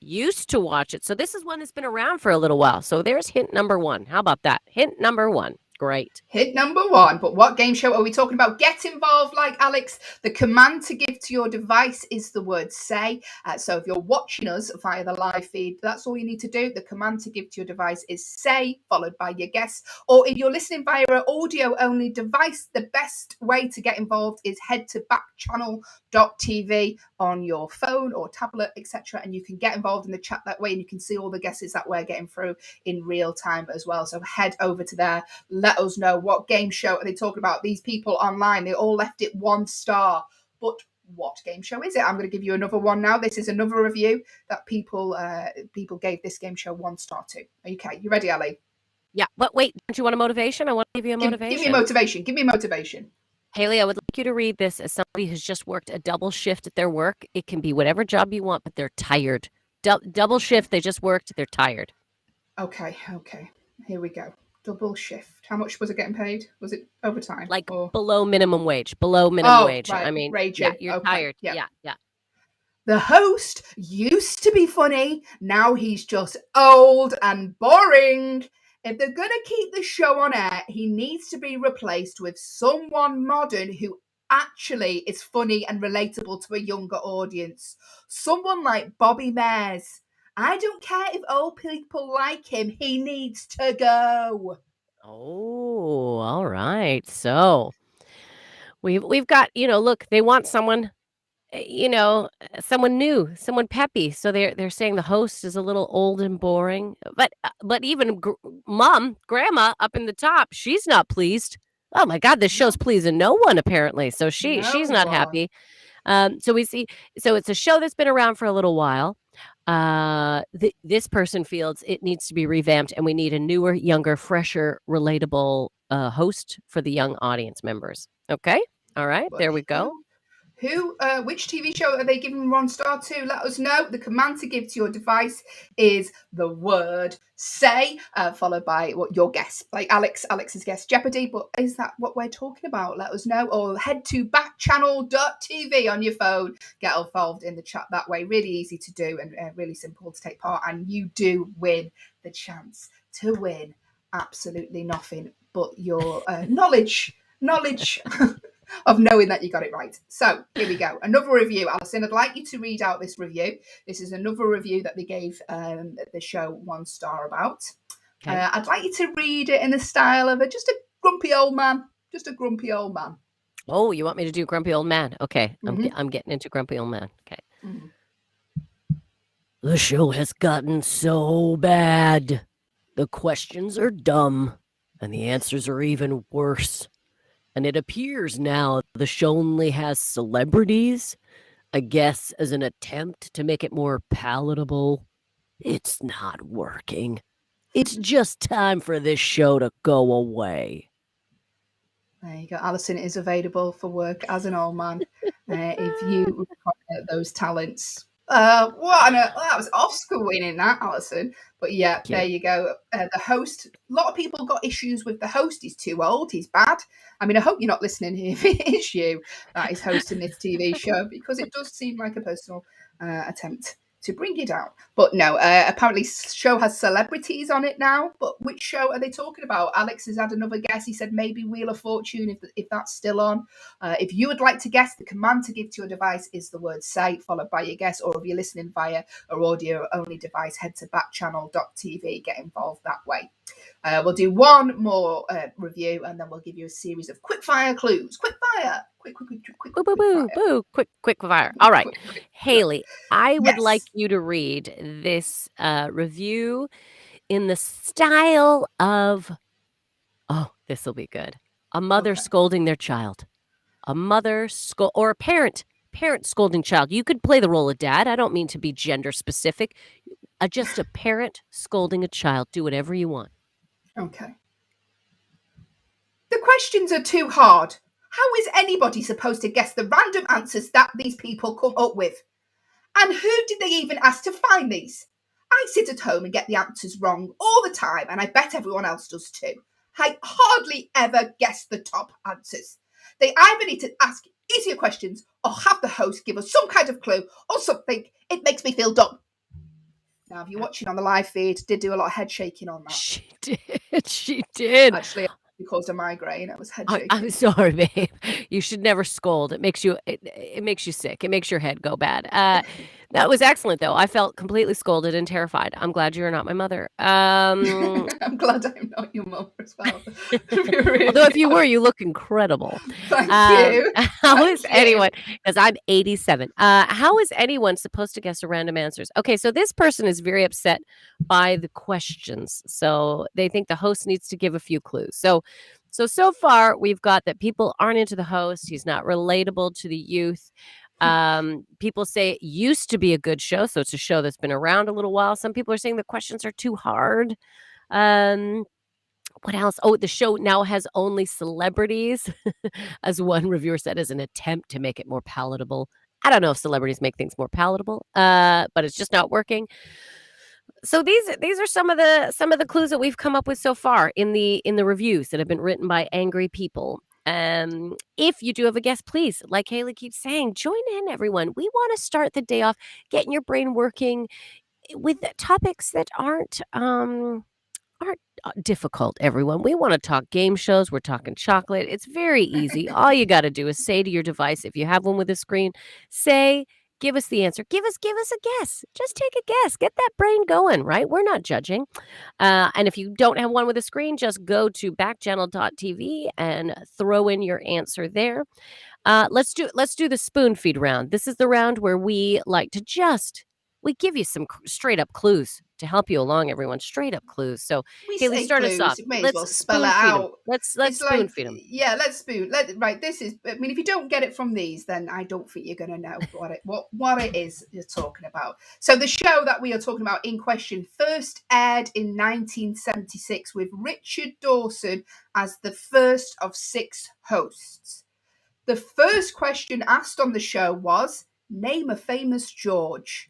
So this is one that's been around for a little while. So there's hint number one. How about that? Hint number one. Great. Hit number one. But what game show are we talking about? Get involved, like Alex. The command to give to your device is the word say. So if you're watching us via the live feed, that's all you need to do. The command to give to your device is say, followed by your guess. Or if you're listening via an audio-only device, the best way to get involved is head to backchannel.tv on your phone or tablet, etc. And you can get involved in the chat that way, and you can see all the guesses that we're getting through in real time as well. So head over to there. Let us know what game show are they talking about. These people online, they all left it 1 star. But what game show is it? I'm going to give you another one now. This is another review that people gave this game show 1 star to. Okay, you ready, Ali? Yeah, but wait, don't you want a motivation? I want to give you a motivation. Give me motivation. Hayley, I would like you to read this as somebody who's just worked a double shift at their work. It can be whatever job you want, but they're tired. Double shift, they just worked, they're tired. Okay. Here we go. Double shift. How much was it getting paid? Was it overtime? Like below minimum wage. Right. I mean, raging. You're okay. tired. Yeah. The host used to be funny. Now he's just old and boring. If they're going to keep the show on air, he needs to be replaced with someone modern who actually is funny and relatable to a younger audience. Someone like Bobby Mares. I don't care if old people like him. He needs to go. Oh, all right. So we've got, look, they want someone, someone new, someone peppy. So they're saying the host is a little old and boring. But even grandma up in the top, she's not pleased. Oh my God, this show's pleasing no one apparently. So she's not happy. So we see. So it's a show that's been around for a little while. This person feels it needs to be revamped, and we need a newer, younger, fresher, relatable host for the young audience members. Okay, all right, there we go. Which TV show are they giving 1 star to? Let us know. The command to give to your device is the word say, followed by your guess. Like Alex's guess, Jeopardy. But is that what we're talking about? Let us know. Or head to backchannel.tv on your phone. Get involved in the chat that way. Really easy to do and really simple to take part. And you do win the chance to win absolutely nothing but your knowledge of knowing that you got it right. So here we go. Another review. Allyson, I'd like you to read out this review. This is another review that they gave the show 1 star about. Okay. I'd like you to read it in the style of just a grumpy old man. Just a grumpy old man. Oh, you want me to do grumpy old man? Okay. Mhm. I'm getting into grumpy old man. Okay. Mhm. The show has gotten so bad. The questions are dumb, and the answers are even worse. And it appears now the show only has celebrities, I guess, as an attempt to make it more palatable. It's not working. It's just time for this show to go away. There you go. Allyson is available for work as an old man. If you require those talents. That was Oscar winning that, Allyson. But yeah, Thank you. there you go. The host, a lot of people got issues with the host. He's too old. He's bad. I mean, I hope you're not listening here if it is you that is hosting this TV show, because it does seem like a personal attempt to bring you down. But no, apparently show has celebrities on it now. But which show are they talking about? Alex has had another guess. He said maybe Wheel of Fortune, if that's still on. If you would like to guess, the command to give to your device is the word say, followed by your guess. Or if you're listening via an audio-only device, head to backchannel.tv. Get involved that way. We'll do one more review, and then we'll give you a series of quick-fire clues. Quick fire! Quick Boo, boo, boo, fire. boo. Quick fire. All right. Quick. Haley, I would Yes. like you to read this review in the style of, this will be good. A mother Okay. scolding their child. A mother or a parent scolding child. You could play the role of dad. I don't mean to be gender specific. Just a parent scolding a child. Do whatever you want. Okay. The questions are too hard. How is anybody supposed to guess the random answers that these people come up with? And who did they even ask to find these? I sit at home and get the answers wrong all the time, and I bet everyone else does too. I hardly ever guess the top answers. They either need to ask easier questions or have the host give us some kind of clue or something. It makes me feel dumb. Now, if you're watching on the live feed, did do a lot of head shaking on that. She did. She did. Actually, it caused a migraine. It was head shaking. I'm sorry, babe. You should never scold. It makes you sick. It makes your head go bad. That was excellent, though. I felt completely scolded and terrified. I'm glad you're not my mother. I'm glad I'm not your mother as well. Although if you were, you look incredible. Thank you. How is anyone? Because I'm 87. How is anyone supposed to guess the random answers? Okay, so this person is very upset by the questions. So they think the host needs to give a few clues. So far, we've got that people aren't into the host. He's not relatable to the youth. People say it used to be a good show, so it's a show that's been around a little while. Some people are saying the questions are too hard. What else? Oh, the show now has only celebrities, as one reviewer said, as an attempt to make it more palatable. I don't know if celebrities make things more palatable, but it's just not working. So these are some of the clues that we've come up with so far in the reviews that have been written by angry people. If you do have a guess, please, like Hayley keeps saying, join in, everyone. We want to start the day off getting your brain working with topics that aren't difficult, everyone. We want to talk game shows. We're talking chocolate. It's very easy. All you got to do is say to your device, if you have one with a screen, give us the answer. Give us a guess. Just take a guess. Get that brain going, right? We're not judging. And if you don't have one with a screen, just go to backchannel.tv and throw in your answer there. Let's do the spoon feed round. This is the round where we like to we give you some straight up clues to help you along, everyone. Straight up clues. So Hayley, start us off. May Let's as well spell it spoon feed 'em. out. Let's spoon feed them. Yeah, let's spoon. Right, this is. I mean, if you don't get it from these, then I don't think you're going to know what it is you're talking about. So the show that we are talking about in question first aired in 1976 with Richard Dawson as the first of 6 hosts. The first question asked on the show was, name a famous George.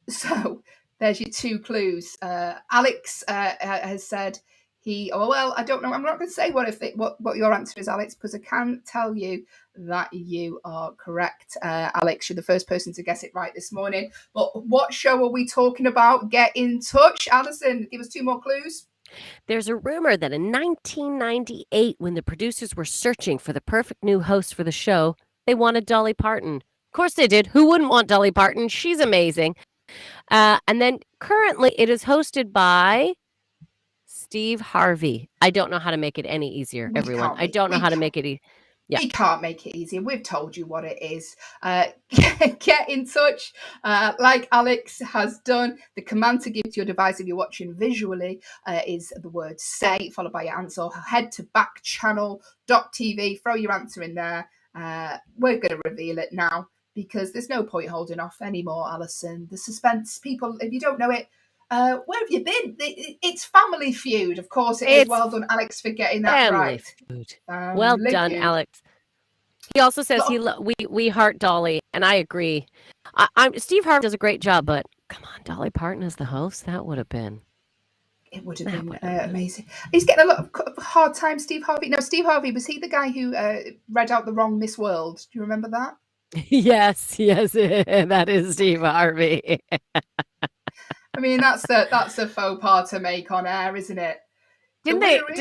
So there's your 2 clues. Alex has said I don't know. I'm not going to say what your answer is, Alex, because I can tell you that you are correct. Alex, you're the first person to guess it right this morning. But what show are we talking about? Get in touch. Allyson, give us 2 more clues. There's a rumor that in 1998, when the producers were searching for the perfect new host for the show, they wanted Dolly Parton. Of course they did. Who wouldn't want Dolly Parton? She's amazing. And then currently it is hosted by Steve Harvey. I don't know how to make it any easier, everyone. I don't know how to make it Yeah. We can't make it easier. We've told you what it is. Get in touch, like Alex has done. The command to give to your device if you're watching visually is the word say, followed by your answer. Head to backchannel.tv, throw your answer in there. We're going to reveal it now because there's no point holding off anymore, Allyson. The suspense, people, if you don't know it, where have you been? It's Family Feud, of course it is. Well done, Alex, for getting that right. Well done, Alex. He also says we heart Dolly, and I agree. Steve Harvey does a great job, but come on, Dolly Parton as the host, that would have been. It would have been amazing. He's getting a lot of hard time, Steve Harvey. No, Steve Harvey, was he the guy who read out the wrong Miss World? Do you remember that? Yes, that is Steve Harvey. I mean, that's a faux pas to make on air, isn't it? Did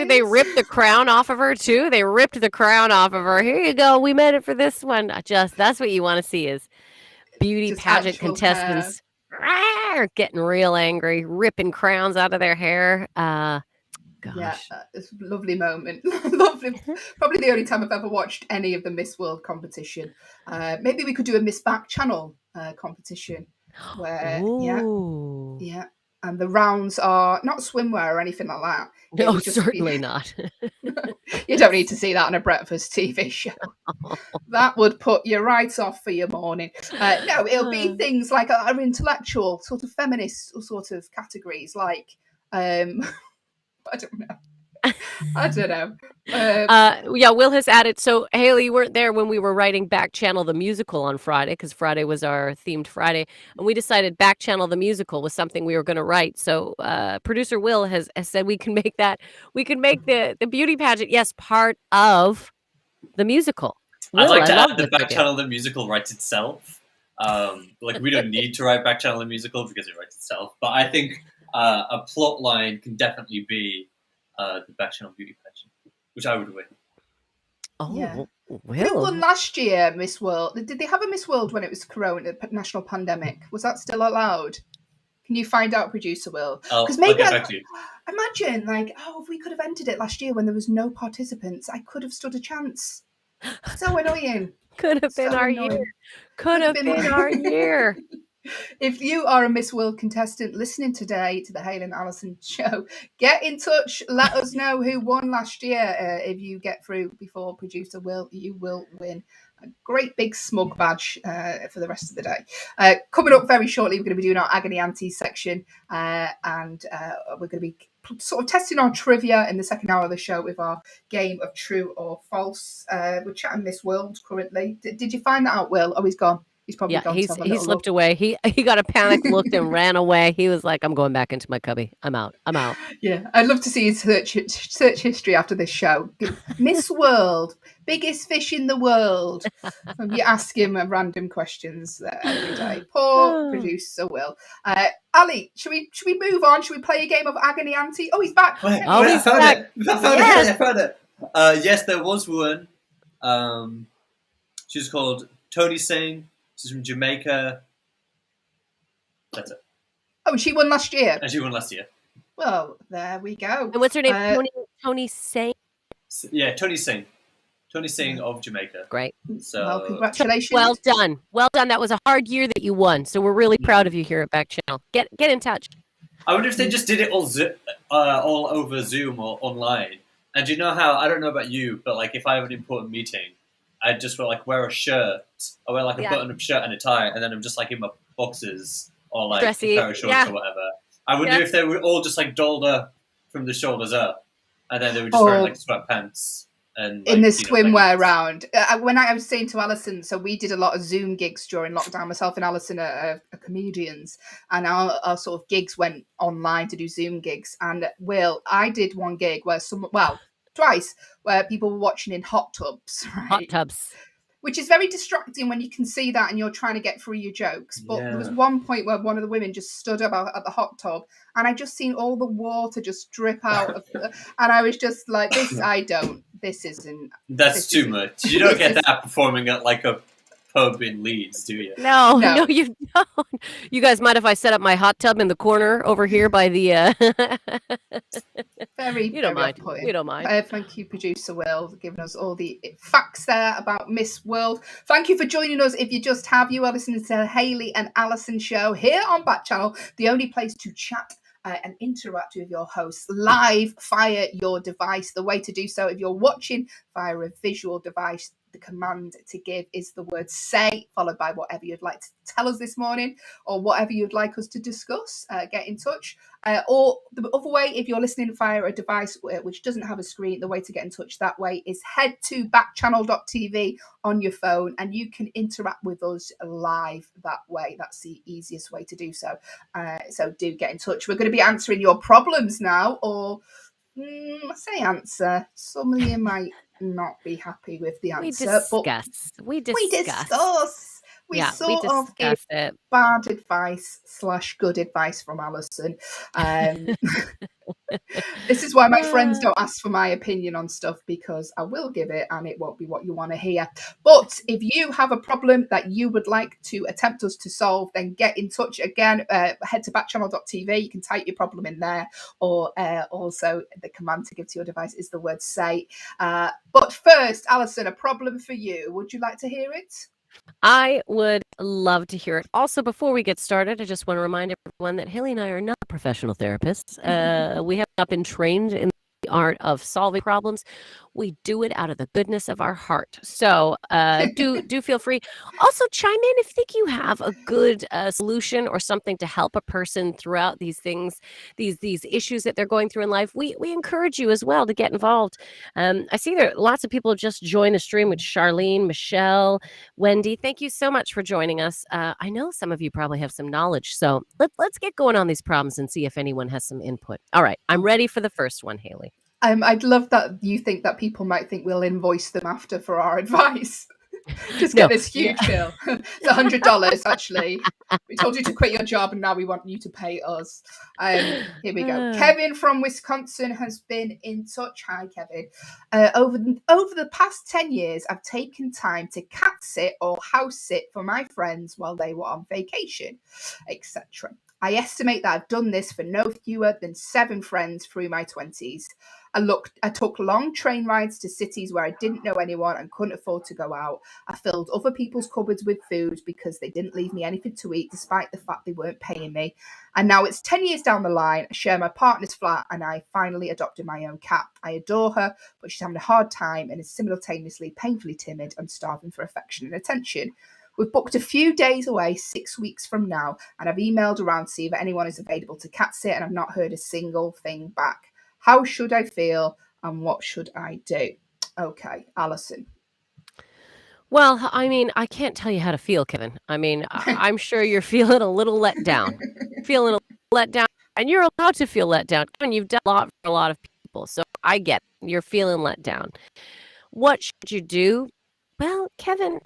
they rip the crown off of her too? They ripped the crown off of her. Here you go. We made it for this one. That's what you want to see is beauty pageant contestants getting real angry, ripping crowns out of their hair. Gosh. Yeah, it's a lovely moment. Lovely. Probably the only time I've ever watched any of the Miss World competition. Maybe we could do a Miss Backchannel competition where yeah. And the rounds are not swimwear or anything like that. No, certainly not. You don't need to see that on a breakfast TV show. That would put you right off for your morning. No, it'll be things like our intellectual, sort of feminist sort of categories, like I don't know. Will has added. So, Hayley, you weren't there when we were writing Backchannel the musical on Friday, because Friday was our themed Friday, and we decided Backchannel the musical was something we were going to write. So, producer Will has said we can make that. We can make the beauty pageant, yes, part of the musical. I'd like to add the Backchannel the musical writes itself. We don't need to write Backchannel the musical because it writes itself. But I think a plot line can definitely be the Backchannel beauty pageant, which I would win. Oh, yeah. Will. Who won last year, Miss World? Did they have a Miss World when it was Corona, the national pandemic? Was that still allowed? Can you find out, producer Will? Because maybe imagine, if we could have entered it last year when there was no participants, I could have stood a chance. So annoying. Could have been our year. Could have been our year. If you are a Miss World contestant listening today to the Hayley and Allyson show, get in touch. Let us know who won last year. If you get through before producer Will, you will win a great big smug badge for the rest of the day. Coming up very shortly, we're going to be doing our Agony Aunties section, and we're going to be sort of testing our trivia in the second hour of the show with our game of true or false. We're chatting Miss World currently. Did you find that out, Will? Oh, he's gone. He's probably gone. He slipped away. He got a panic look and ran away. He was like, "I'm going back into my cubby. I'm out. Yeah, I'd love to see his search history after this show. Miss World, biggest fish in the world. You ask him random questions every day. Poor producer Will. Ali, should we move on? Should we play a game of Agony Auntie? Oh, he's back. Wait, I found it. Yes, there was one. She's called Tony Singh. She's from Jamaica. That's it. Oh, and she won last year. Well, there we go. And what's her name? Tony Singh. Yeah, Tony Singh. Tony Singh of Jamaica. Great. So, well, congratulations. Well done. Well done. That was a hard year that you won. So we're really proud of you here at Backchannel. Get in touch. I wonder if they just did it all over Zoom or online. And you know how, I don't know about you, but if I have an important meeting, I just wear a shirt. I wear a button-up shirt and a tie, and then I'm just in my boxes or dressy, a pair of shorts or whatever. I wonder if they were all just dolled up from the shoulders up, and then they were just wearing sweatpants and in the like, swimwear round. When I was saying to Allyson, so we did a lot of Zoom gigs during lockdown. Myself and Allyson are comedians, and our sort of gigs went online to do Zoom gigs. And I did one gig where twice, where people were watching in hot tubs, right? Hot tubs. Which is very distracting when you can see that and you're trying to get through your jokes. But there was one point where one of the women just stood up at the hot tub, and I just seen all the water just drip out of and I was just like, this isn't much. You don't get that performing at like a pub in Leeds, do you? No, you don't. You guys mind if I set up my hot tub in the corner over here by the You don't mind. We don't mind. Thank you, producer Will, for giving us all the facts there about Miss World. Thank you for joining us. If you just have, you are listening to the Hayley and Allyson show here on Backchannel, the only place to chat and interact with your hosts live via your device. The way to do so, if you're watching via a visual device, the command to give is the word say, followed by whatever you'd like to tell us this morning or whatever you'd like us to discuss. Get in touch. Or the other way, if you're listening via a device which doesn't have a screen, the way to get in touch that way is head to backchannel.tv on your phone, and you can interact with us live that way. That's the easiest way to do so. So do get in touch. We're going to be answering your problems now, or I say answer. Some of you might not be happy with the answer. We discuss. We sort of give bad advice / good advice from Allyson. This is why my friends don't ask for my opinion on stuff, because I will give it and it won't be what you want to hear. But if you have a problem that you would like to attempt us to solve, then get in touch. Again, head to backchannel.tv. You can type your problem in there, or also the command to give to your device is the word say. But first, Allyson, a problem for you. Would you like to hear it? I would love to hear it. Also, before we get started, I just want to remind everyone that Hayley and I are not professional therapists. We have not been trained in the art of solving problems. We do it out of the goodness of our heart. So do feel free. Also, chime in if you think you have a good solution or something to help a person throughout these things, these issues that they're going through in life. We encourage you as well to get involved. I see there lots of people just joined the stream with Charlene, Michelle, Wendy. Thank you so much for joining us. I know some of you probably have some knowledge, so let's get going on these problems and see if anyone has some input. All right, I'm ready for the first one, Hayley. I'd love that you think that people might think we'll invoice them after for our advice. Just get this huge bill. It's $100 actually. We told you to quit your job and now we want you to pay us. Here we go. Kevin from Wisconsin has been in touch. Hi, Kevin. Over the past 10 years, I've taken time to cat sit or house sit for my friends while they were on vacation, etc. I estimate that I've done this for no fewer than 7 friends through my 20s. I took long train rides to cities where I didn't know anyone and couldn't afford to go out. I filled other people's cupboards with food because they didn't leave me anything to eat, despite the fact they weren't paying me. And now it's 10 years down the line. I share my partner's flat and I finally adopted my own cat. I adore her, but she's having a hard time and is simultaneously painfully timid and starving for affection and attention. We've booked a few days away 6 weeks from now, and I've emailed around to see if anyone is available to cat sit, and I've not heard a single thing back. How should I feel and what should I do? Okay, Allyson. Well, I mean, I can't tell you how to feel, Kevin. I mean, I'm sure you're feeling a little let down. And you're allowed to feel let down. And you've done a lot for a lot of people, so I get it. You're feeling let down. What should you do? Well, Kevin,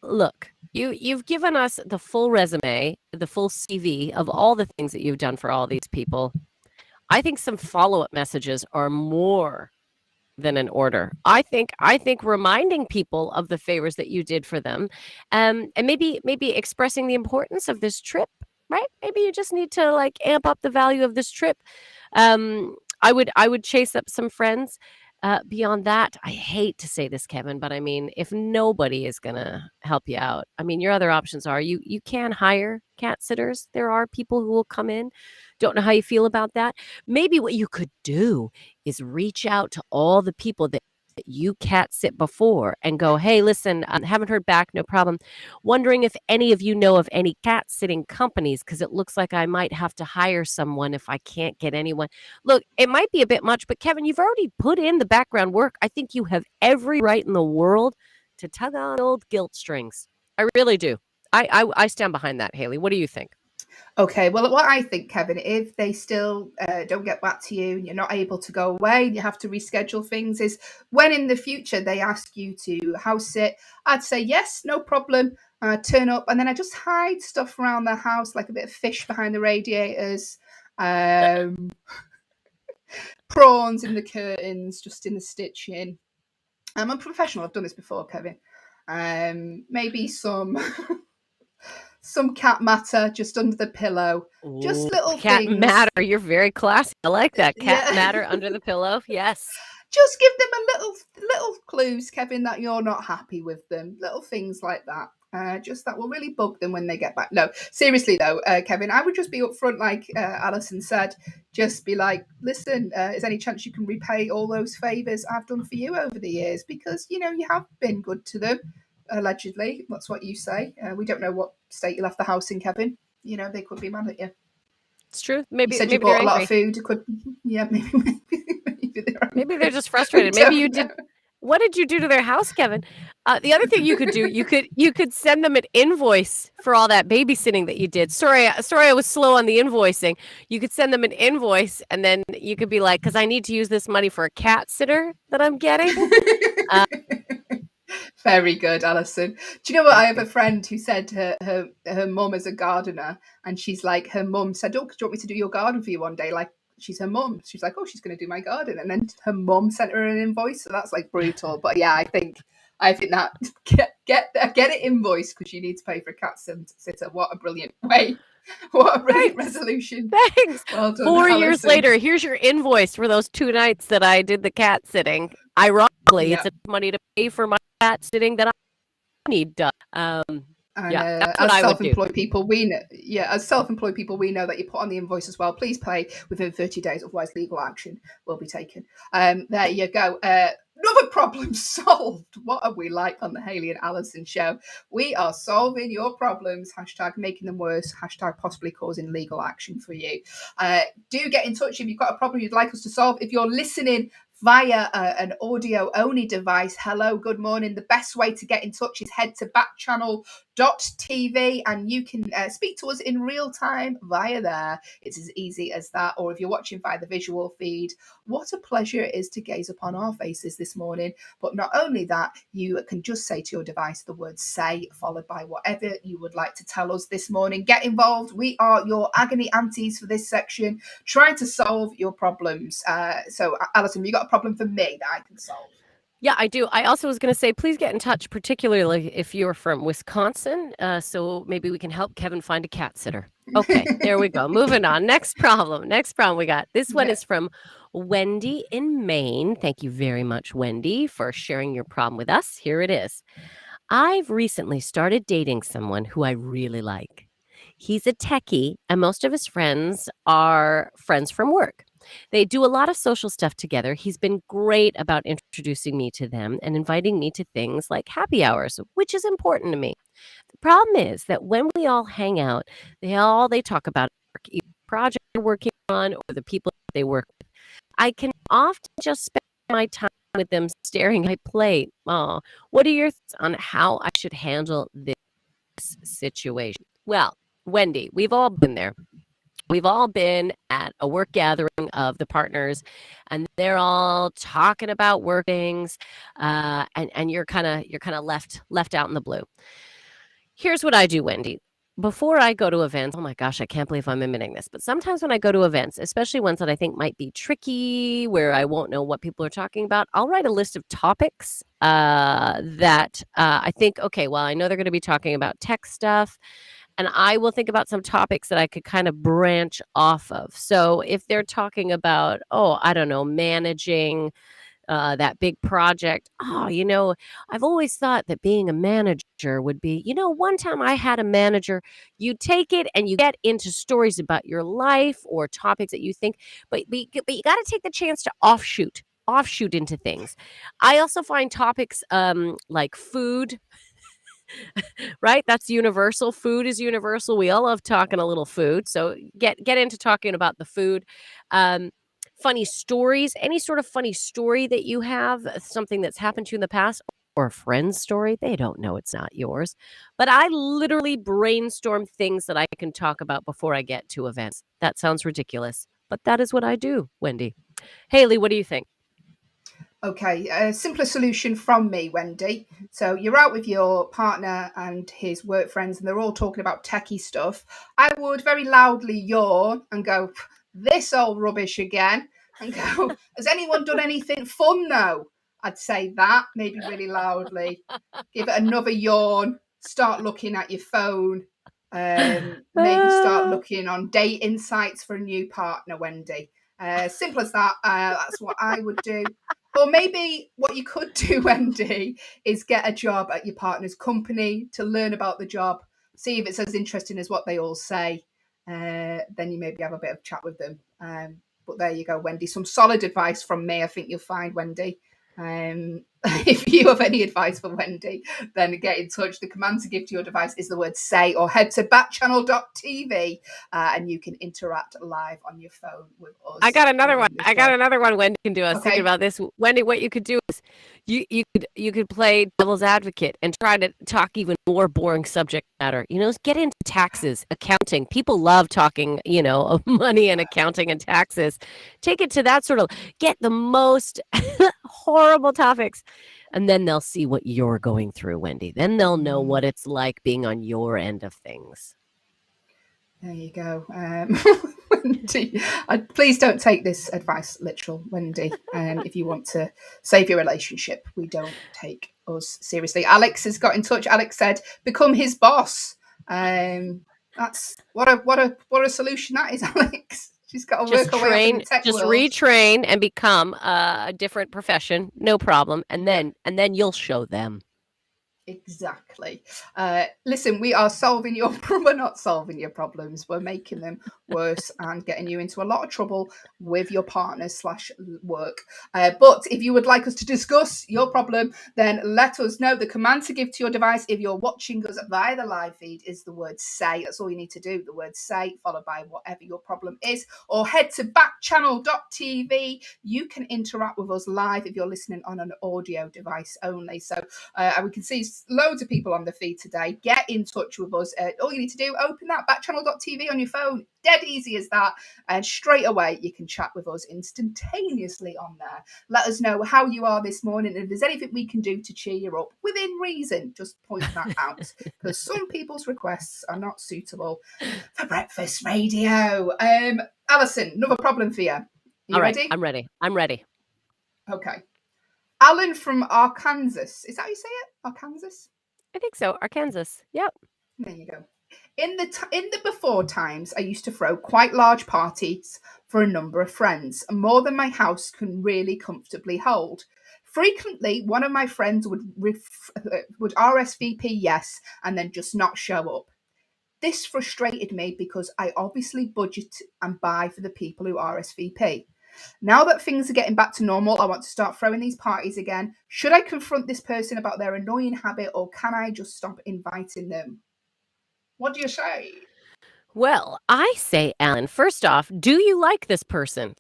look, you've given us the full resume, the full CV of all the things that you've done for all these people. I think some follow-up messages are more than an order. I think reminding people of the favors that you did for them, and maybe expressing the importance of this trip, right? Maybe you just need to like amp up the value of this trip. I would chase up some friends. Beyond that, I hate to say this, Kevin, but I mean, if nobody is going to help you out, I mean, your other options are you can hire cat sitters. There are people who will come in. Don't know how you feel about that. Maybe what you could do is reach out to all the people that you cat sit before and go, hey, listen, haven't heard back, no problem. Wondering if any of you know of any cat sitting companies because it looks like I might have to hire someone if I can't get anyone. Look, it might be a bit much, but Kevin, you've already put in the background work. I think you have every right in the world to tug on old guilt strings. I really do. I stand behind that, Hayley. What do you think? Okay, well, what I think, Kevin, if they still don't get back to you and you're not able to go away, you have to reschedule things, is when in the future they ask you to house sit, I'd say, yes, no problem, turn up, and then I just hide stuff around the house, like a bit of fish behind the radiators, prawns in the curtains, just in the stitching. I'm a professional, I've done this before, Kevin. Maybe some cat matter just under the pillow. Just little cat things. matter. You're very classy. I like that. Cat matter under the pillow. Yes. Just give them a little clues, Kevin, that you're not happy with them. Little things like that. Just that will really bug them when they get back. No, seriously though, Kevin, I would just be upfront, like Allyson said. Just be like, listen, is any chance you can repay all those favours I've done for you over the years? Because, you know, you have been good to them. Allegedly, that's what you say. We don't know what state you left the house in, Kevin. You know, they could be mad at you. It's true. Maybe you said maybe you bought a lot of food. It could, yeah, maybe they're just frustrated. Maybe you did. What did you do to their house, Kevin? The other thing you could do, you could send them an invoice for all that babysitting that you did. Sorry, I was slow on the invoicing. You could send them an invoice, and then you could be like, because I need to use this money for a cat sitter that I'm getting. Very good, Allyson. Do you know what? I have a friend who said her mum is a gardener, and she's like, her mum said, "Oh, do you want me to do your garden for you one day?" Like, she's her mum. She's like, "Oh, she's going to do my garden," and then her mum sent her an invoice. So that's like brutal. But yeah, I think that get it invoiced because you need to pay for a cat sitter. What a brilliant way! What a brilliant resolution. Thanks. Well done, 4 Allyson. years later, here's your invoice for those 2 nights that I did the cat sitting. Ironically, it's money to pay for my cat sitting that I need done. And, that's as what I would do. self-employed people, we know. Yeah, as self-employed people, we know that you put on the invoice as well. Please pay within 30 days, otherwise legal action will be taken. There you go. Another problem solved. What are we like on the Hayley and Allyson show? We are solving your problems. # making them worse. # possibly causing legal action for you. Do get in touch if you've got a problem you'd like us to solve. If you're listening via an audio-only device, hello, good morning. The best way to get in touch is head to backchannel.tv and you can speak to us in real time via there. It's as easy as that. Or if you're watching via the visual feed, what a pleasure it is to gaze upon our faces this morning. But not only that, you can just say to your device the word say, followed by whatever you would like to tell us this morning. Get involved. We are your agony aunties for this section, trying to solve your problems. So, Allyson, you got a problem for me that I can solve? Yeah, I do. I also was going to say, please get in touch, particularly if you're from Wisconsin. So maybe we can help Kevin find a cat sitter. Okay, there we go. Moving on. Next problem we got. This one is from Wendy in Maine. Thank you very much, Wendy, for sharing your problem with us. Here it is. I've recently started dating someone who I really like. He's a techie, and most of his friends are friends from work. They do a lot of social stuff together. He's been great about introducing me to them and inviting me to things like happy hours, which is important to me. The problem is that when we all hang out, they talk about either the project they're working on or the people they work with. I can often just spend my time with them staring at my plate. Oh, what are your thoughts on how I should handle this situation? Well, Wendy, we've all been there. We've all been at a work gathering of the partners, and they're all talking about work things, and you're kind of left out in the blue. Here's what I do, Wendy. Before I go to events, oh my gosh, I can't believe I'm admitting this, but sometimes when I go to events, especially ones that I think might be tricky, where I won't know what people are talking about, I'll write a list of topics that I think, okay, well, I know they're going to be talking about tech stuff. And I will think about some topics that I could kind of branch off of. So if they're talking about, I don't know, managing that big project. I've always thought that being a manager would be, one time I had a manager, you take it and you get into stories about your life or topics that you think, but you got to take the chance to offshoot offshoot into things. I also find topics like food, right? That's universal. Food is universal. We all love talking a little food. So get into talking about the food. Funny stories, any sort of funny story that you have, something that's happened to you in the past, or a friend's story. They don't know it's not yours. But I literally brainstorm things that I can talk about before I get to events. That sounds ridiculous, but that is what I do, Wendy. Hayley, what do you think? Okay, a simpler solution from me, Wendy. So you're out with your partner and his work friends, and they're all talking about techie stuff. I would very loudly yawn and go, "This old rubbish again," and go, "Has anyone done anything fun though?" I'd say that, maybe really loudly. Give it another yawn. Start looking at your phone. Maybe start looking on dating sites for a new partner, Wendy. Simple as that. That's what I would do. Or maybe what you could do, Wendy, is get a job at your partner's company to learn about the job, see if it's as interesting as what they all say. Then you maybe have a bit of chat with them. But there you go, Wendy. Some solid advice from me. I think you'll find, Wendy. If you have any advice for Wendy, then get in touch. The command to give to your device is the word say, or head to backchannel.tv and you can interact live on your phone with us. I got another one. Wendy can do. I was thinking about this. Wendy, what you could do is you could play devil's advocate and try to talk even more boring subject matter. Get into taxes, accounting. People love talking, of money and accounting and taxes. Take it to that sort of, get the most horrible topics. And then they'll see what you're going through, Wendy. Then they'll know what it's like being on your end of things. There you go. Wendy, please don't take this advice literal, Wendy. If you want to save your relationship, we don't take us seriously. Alex has got in touch. Alex said, become his boss. That's what a solution that is, Alex. She's got to work her way up in the tech world. Retrain and become a different profession, no problem. And then you'll show them. Exactly. Listen, we're not solving your problems. We're making them worse and getting you into a lot of trouble with your partner / work. But if you would like us to discuss your problem, then let us know. The command to give to your device, if you're watching us via the live feed, is the word say. That's all you need to do. The word say, followed by whatever your problem is, or head to backchannel.tv. You can interact with us live if you're listening on an audio device only. So we can see loads of people on the feed today. Get in touch with us. All you need to do, open that backchannel.tv on your phone. Dead easy as that. And straight away, you can chat with us instantaneously on there. Let us know how you are this morning. And if there's anything we can do to cheer you up within reason, just point that out. Because some people's requests are not suitable for breakfast radio. Allyson, another problem for you. You ready? I'm ready. Okay. Alan from Arkansas. Is that how you say it? Arkansas? I think so. Arkansas. Yep. There you go. In the before times, I used to throw quite large parties for a number of friends, more than my house can really comfortably hold. Frequently, one of my friends would RSVP yes and then just not show up. This frustrated me because I obviously budget and buy for the people who RSVP. Now that things are getting back to normal, I want to start throwing these parties again. Should I confront this person about their annoying habit, or can I just stop inviting them? What do you say? Well, I say, Alan, first off, do you like this person?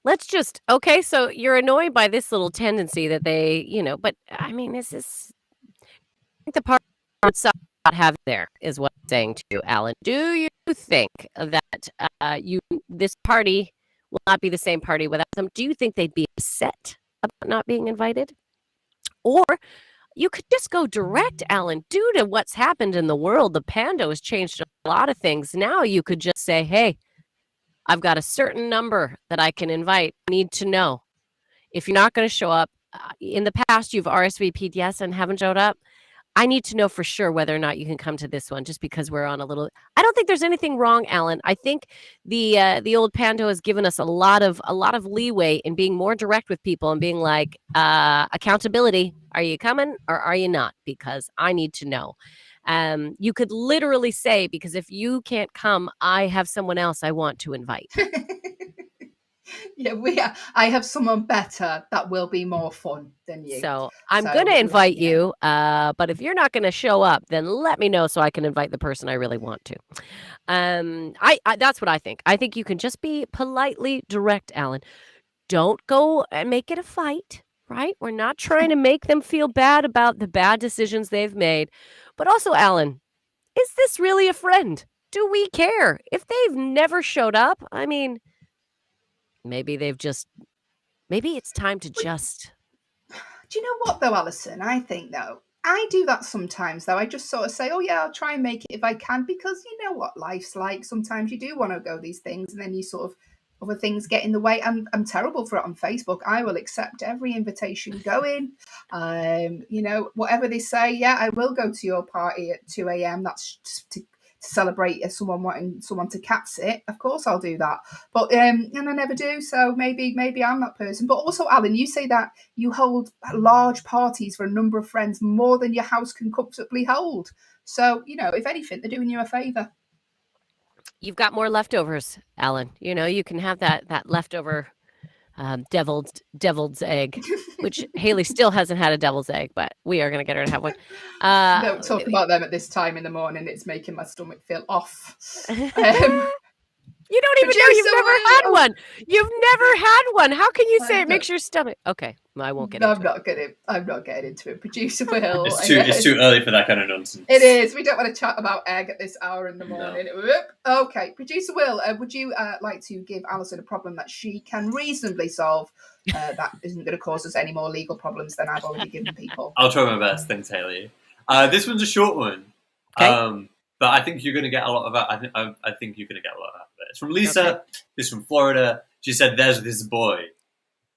Okay, so you're annoyed by this little tendency that they, but I mean, is this the part not have there is what I'm saying to you, Alan. Do you think that this party will not be the same party without them? Do you think they'd be upset about not being invited? Or you could just go direct, Alan. Due to what's happened in the world, the Pando has changed a lot of things. Now you could just say, hey, I've got a certain number that I can invite. I need to know. If you're not going to show up, in the past you've RSVP'd yes and haven't showed up, I need to know for sure whether or not you can come to this one, just because we're on a little. I don't think there's anything wrong, Alan. I think the old Pando has given us a lot of leeway in being more direct with people and being like, accountability. Are you coming or are you not? Because I need to know. You could literally say, because if you can't come, I have someone else I want to invite. Yeah, I have someone better that will be more fun than you. So I'm So going to let invite me know. you, but if you're not going to show up, then let me know so I can invite the person I really want to. I that's what I think. I think you can just be politely direct, Alan. Don't go and make it a fight, right? We're not trying to make them feel bad about the bad decisions they've made. But also, Alan, is this really a friend? Do we care? If they've never showed up, I mean, maybe maybe it's time to But just. do you know what though, Alison? I think though, I do that sometimes though. I just sort of say, oh yeah, I'll try and make it if I can, because you know what life's like. Sometimes you do want to go these things and then you sort of other things get in the way. I'm terrible for it on Facebook. I will accept every invitation going. Whatever they say, yeah, I will go to your party at 2 a.m. That's to celebrate someone wanting someone to cat sit. Of course I'll do that. But and I never do. So maybe I'm that person. But also, Alan, you say that you hold large parties for a number of friends, more than your house can comfortably hold. So, if anything, they're doing you a favour. You've got more leftovers, Alan. You can have that leftover devil's egg, which Hayley still hasn't had a devil's egg, but we are going to get her to have one. Don't talk about them at this time in the morning. It's making my stomach feel off. You don't even know you've never had one. You've never had one. How can you say it makes your stomach? Okay, I won't get into it. I'm not getting into it. Producer Will. It's too early for that kind of nonsense. It is. We don't want to chat about egg at this hour in the morning. No. Okay, Producer Will, would you like to give Alison a problem that she can reasonably solve that isn't going to cause us any more legal problems than I've already given people? I'll try my best. Thanks, Hayley. This one's a short one. Okay. But I think you're going to get a lot of that. I think you're going to get a lot out of it. It's from Lisa. Okay. This is from Florida. She said, "There's this boy.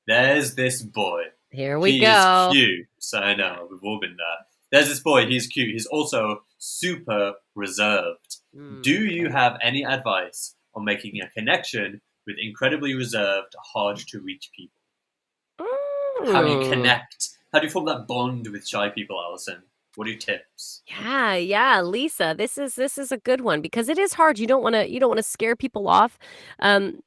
There's this boy. Here we go. He's cute." So I know we've all been there. There's this boy. He's cute. He's also super reserved. Do you have any advice on making a connection with incredibly reserved, hard to reach people? How do you connect? How do you form that bond with shy people, Alison? What are your tips? Yeah, Lisa, this is a good one because it is hard. You don't want to scare people off. Sometimes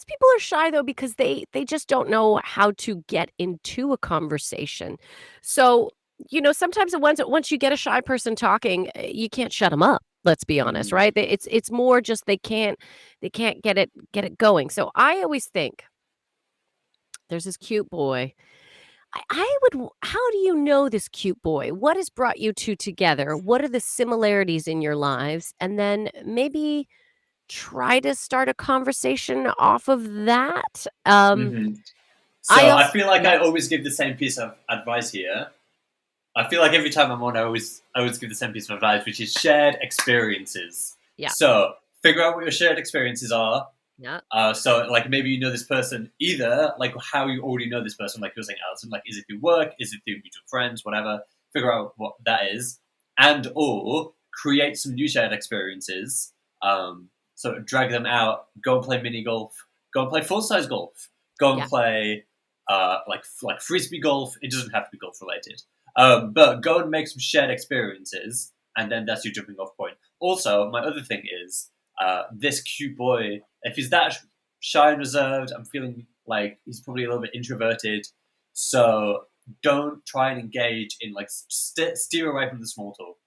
people are shy though because they just don't know how to get into a conversation. So, sometimes once you get a shy person talking, you can't shut them up. Let's be honest, right? It's more just they can't get it going. So I always think there's this cute boy. How do you know this cute boy? What has brought you two together? What are the similarities in your lives? And then maybe try to start a conversation off of that. So I feel like I always give the same piece of advice here. I feel like every time I'm on, I always give the same piece of advice, which is shared experiences. Yeah. So figure out what your shared experiences are. Yeah. So like maybe you know this person either like how you already know this person, like you're saying, Alison, like is it through work, is it through mutual friends, whatever. Figure out what that is, and or create some new shared experiences. So drag them out, go and play mini golf, go and play full size golf, go and play like frisbee golf. It doesn't have to be golf related, but go and make some shared experiences, and then that's your jumping off point. Also, my other thing is this cute boy. If he's that shy and reserved, I'm feeling like he's probably a little bit introverted. So don't try and engage in like steer away from the small talk.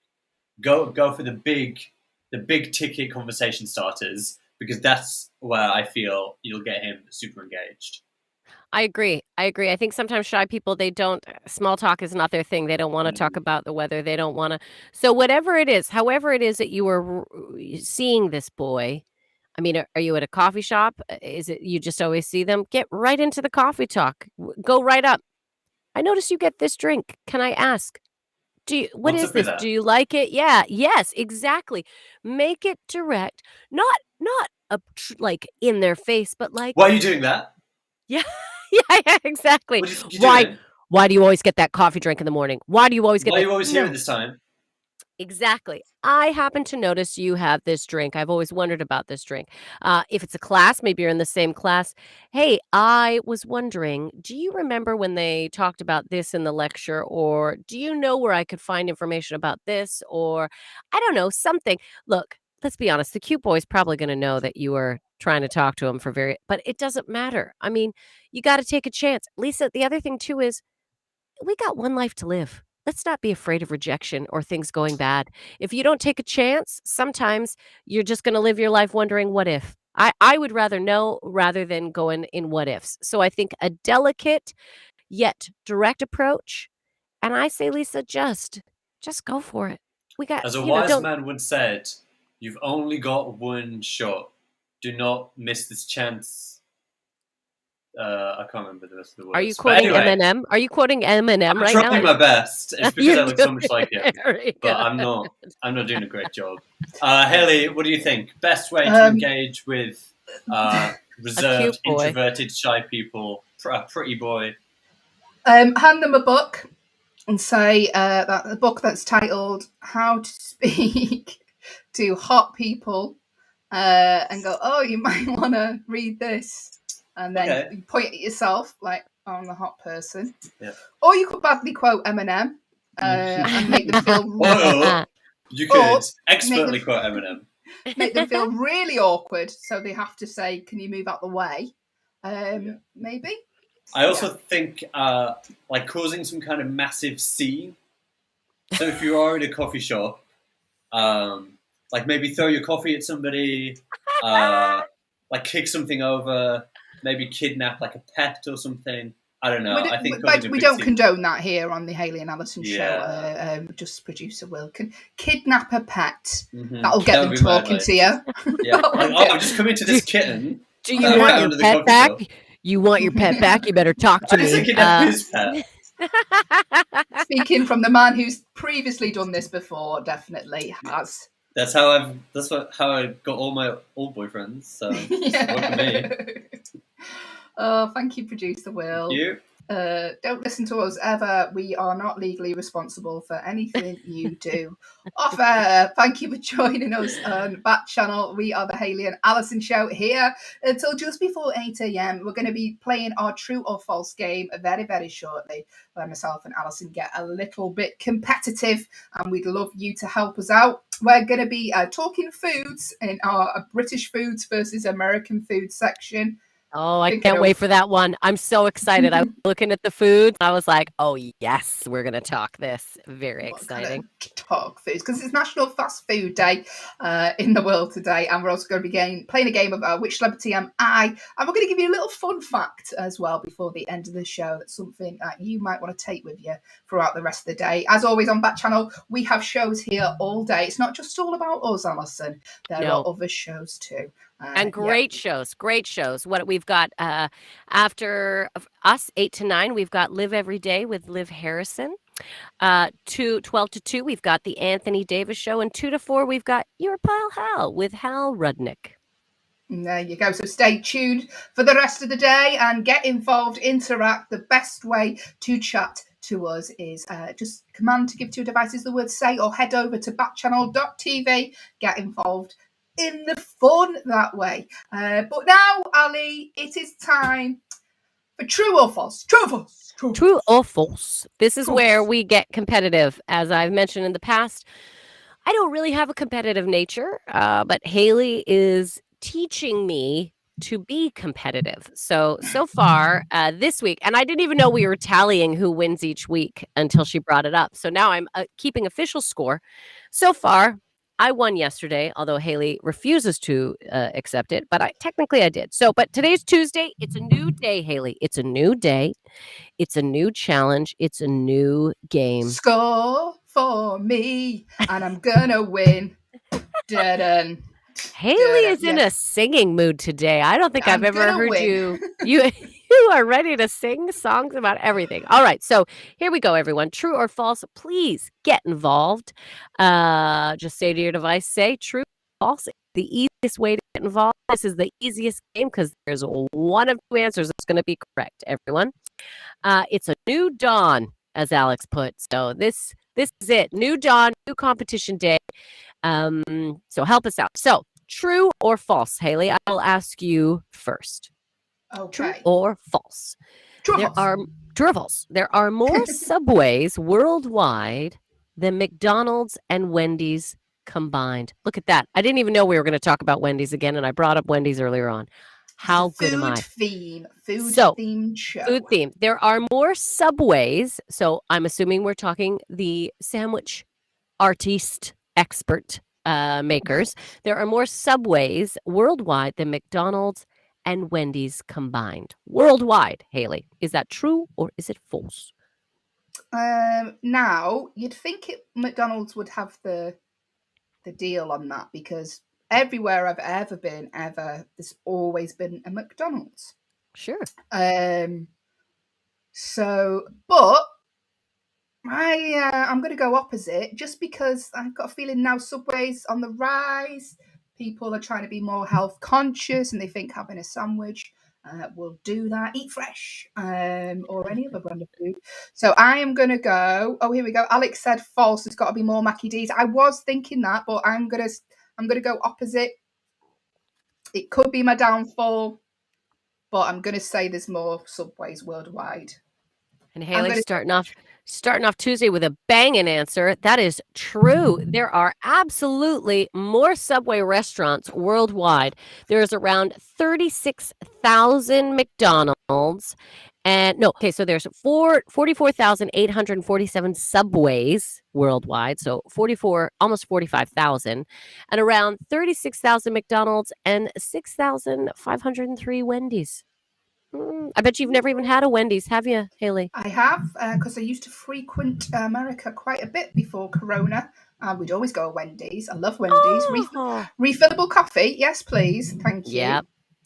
Go for the big ticket conversation starters, because that's where I feel you'll get him super engaged. I agree. I think sometimes shy people, small talk is not their thing. They don't want to talk about the weather. They don't want to. So whatever it is, however it is that you are seeing this boy, I mean, are you at a coffee shop? Is it you just always see them? Get right into the coffee talk. Go right up. I notice you get this drink. Can I ask? What is this? Do you like it? Yeah. Yes, exactly. Make it direct. Not like in their face, but like, why are you doing that? Yeah. Yeah, exactly. Why do you always get that coffee drink in the morning? Why do you always get Why are you always here at this time? Exactly. I happen to notice you have this drink. I've always wondered about this drink. If it's a class, maybe you're in the same class. Hey, I was wondering, do you remember when they talked about this in the lecture? Or do you know where I could find information about this? Or I don't know, something. Look, let's be honest. The cute boy is probably going to know that you are trying to talk to him but it doesn't matter. I mean, you got to take a chance. Lisa, the other thing too is we got one life to live. Let's not be afraid of rejection or things going bad. If you don't take a chance, sometimes you're just going to live your life wondering what if. I would rather know rather than going in what ifs. So I think a delicate yet direct approach. And I say, Lisa, just go for it. We got, As a wise man once said, you've only got one shot. Do not miss this chance. I can't remember the rest of the words. Are you quoting Eminem? Are you quoting Eminem right now? I'm trying my best. It's because I look so much like him. But I'm not doing a great job. Hayley, what do you think? Best way to engage with reserved, introverted, shy people, a pretty boy? Hand them a book and say that the book that's titled How to Speak to Hot People and go, oh, you might want to read this. And then you point at yourself like, I'm the hot person. Yeah. Or you could badly quote Eminem and make them feel... You could expertly quote Eminem. Make them feel really awkward, so they have to say, can you move out the way? Maybe. I also think like causing some kind of massive scene. So if you are in a coffee shop, like maybe throw your coffee at somebody, like kick something over, maybe kidnap like a pet or something. I don't know. I think we don't condone that here on the Hayley and Allyson show. Just producer Will can kidnap a pet. Mm-hmm. That'll get them talking to you. Yeah. I'm just coming to this kitten. Do you want your pet back? You want your pet back? You better talk to me. His pet. Speaking from the man who's previously done this before, definitely has. That's how I got all my old boyfriends. So work for me. Oh, thank you, producer Will. Thank you. Don't listen to us ever. We are not legally responsible for anything you do. Off air, thank you for joining us on Backchannel. We are the Hayley and Allyson show here until just before 8 a.m. We're going to be playing our true or false game very, very shortly, where myself and Allyson get a little bit competitive, and we'd love you to help us out. We're going to be talking foods in our British foods versus American food section. Oh, I can't wait for that one. I'm so excited. I was looking at the foods. I was like, oh, yes, we're going to talk this. Very exciting. Talk foods, because it's National Fast Food Day in the world today. And we're also going to be playing a game of Which Celebrity Am I? And we're going to give you a little fun fact as well before the end of the show. That's something that you might want to take with you throughout the rest of the day. As always on Backchannel, we have shows here all day. It's not just all about us, Allyson. There are other shows too. And great shows. What we've got after us, 8 to 9, we've got Live Every Day with Liv Harrison. 12 to 2, we've got the Anthony Davis Show. And 2 to 4, we've got Your Pal Hal with Hal Rudnick. And there you go. So stay tuned for the rest of the day and get involved, interact. The best way to chat to us is just command to give to your devices the word say, or head over to backchannel.tv, get involved in the fun that way. But now, Ali, it is time for True or False. True or false. This is where we get competitive. As I've mentioned in the past, I don't really have a competitive nature, but Hayley is teaching me to be competitive. So far this week, and I didn't even know we were tallying who wins each week until she brought it up. So now I'm keeping official score. So far, I won yesterday, although Hayley refuses to accept it, but technically I did. But today's Tuesday. It's a new day, Hayley. It's a new day. It's a new challenge. It's a new game. Score for me, and I'm gonna win. Dun-dun. Hayley is in a singing mood today. I don't think I've ever heard you. You are ready to sing songs about everything. All right, so here we go, everyone. True or false? Please get involved. Just say to your device, say true or false. The easiest way to get involved. This is the easiest game because there's one of two answers that's going to be correct, everyone. It's a new dawn, as Alex put. So this is it. New dawn, new competition day. So help us out. So true or false, Hayley? I will ask you first. Okay. True or false? True or false? There are more subways worldwide than McDonald's and Wendy's combined. Look at that. I didn't even know we were going to talk about Wendy's again, and I brought up Wendy's earlier on. How good am I? Food So, themed show. Food theme. There are more Subways. So I'm assuming we're talking the sandwich artiste expert makers. There are more Subways worldwide than McDonald's and Wendy's combined. Worldwide, Hayley. Is that true or is it false? Now you'd think McDonald's would have the deal on that, because everywhere I've ever been, there's always been a McDonald's. Sure. So, but I'm going to go opposite, just because I've got a feeling now Subway's on the rise. People are trying to be more health conscious, and they think having a sandwich will do that. Eat fresh, or any other brand of food. So I am going to go. Oh, here we go. Alex said false. It's got to be more Mackie D's. I was thinking that, but I'm gonna go opposite. It could be my downfall, but I'm going to say there's more Subways worldwide. And Hayley starting off Tuesday with a banging answer. That is true. There are absolutely more Subway restaurants worldwide. There's around 36,000 McDonald's. So there's 44,847 Subways worldwide. So almost 45,000, and around 36,000 McDonald's and 6,503 Wendy's. I bet you've never even had a Wendy's, have you, Hayley? I have, because I used to frequent America quite a bit before Corona. We'd always go to Wendy's. I love Wendy's. Refillable coffee, yes, please. Thank you. Yeah.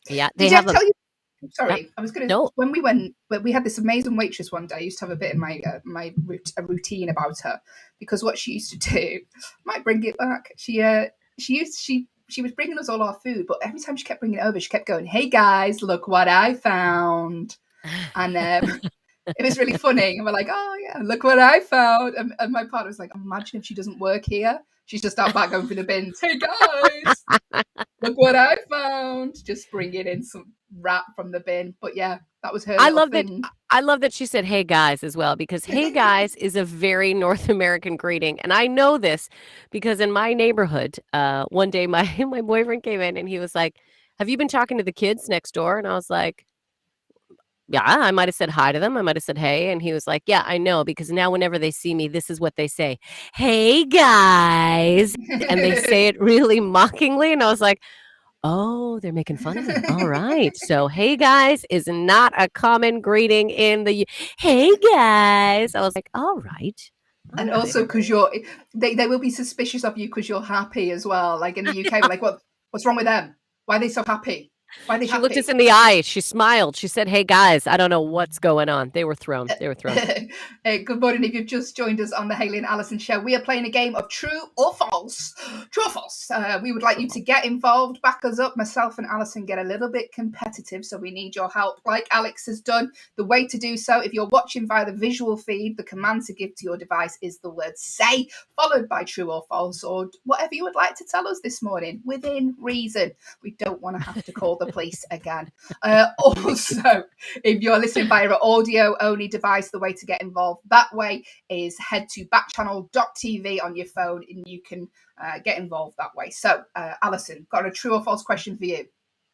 Did I tell you? Sorry, I was going to. No. When we had this amazing waitress one day. I used to have a bit in my routine about her, because what she used to do, might bring it back. She was bringing us all our food, but every time she kept bringing it over, she kept going, "Hey guys, look what I found," and it was really funny. And we're like, "Oh yeah, look what I found." And my partner was like, "Imagine if she doesn't work here. She's just out back going for the bins. Hey guys, look what I found." Just bringing in some wrap from the bin. But yeah, that was her. I love that she said, "Hey guys," as well, because "Hey guys" is a very North American greeting. And I know this because in my neighborhood, one day my boyfriend came in and he was like, "Have you been talking to the kids next door?" And I was like, "Yeah, I might have said hi to them. I might have said hey." And he was like, "Yeah, I know, because now whenever they see me, this is what they say. Hey guys." And they say it really mockingly. And I was like, oh, they're making fun of him. All right. So, "hey guys" is not a common greeting in the "hey guys." I was like, all right. And also because they will be suspicious of you because you're happy as well. Like in the UK, we're like, what's wrong with them? Why are they so happy? Why are they happy? She looked us in the eye. She smiled. She said, "Hey guys, I don't know what's going on." They were thrown. Hey, good morning. If you've just joined us on the Hayley and Allyson show, we are playing a game of true or false. True or false. We would like you to get involved, back us up. Myself and Allyson get a little bit competitive, so we need your help, like Alex has done. The way to do so, if you're watching via the visual feed, the command to give to your device is the word "say," followed by true or false, or whatever you would like to tell us this morning, within reason. We don't want to have to call the police again. Also, if you're listening via an audio-only device, the way to get involved that way is head to backchannel.tv on your phone, and you can get involved that way. So, Allyson, got a true or false question for you.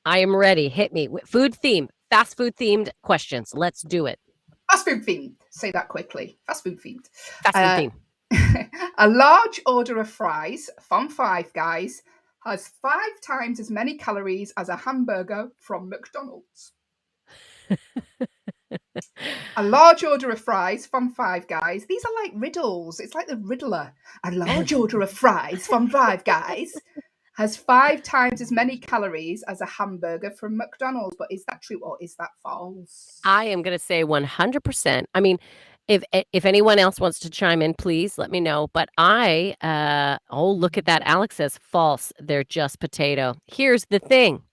I am ready. Hit me. Food theme, fast food themed questions. Let's do it. Fast food themed. Say that quickly. Fast food themed. Fast food themed. A large order of fries from Five Guys has 5 times as many calories as a hamburger from McDonald's. A large order of fries from Five Guys. These are like riddles. It's like the Riddler. A large order of fries from Five Guys has 5 times as many calories as a hamburger from McDonald's. But is that true or is that false? I am going to say 100%. I mean, if anyone else wants to chime in, please let me know. But look at that. Alex says false. They're just potato. Here's the thing.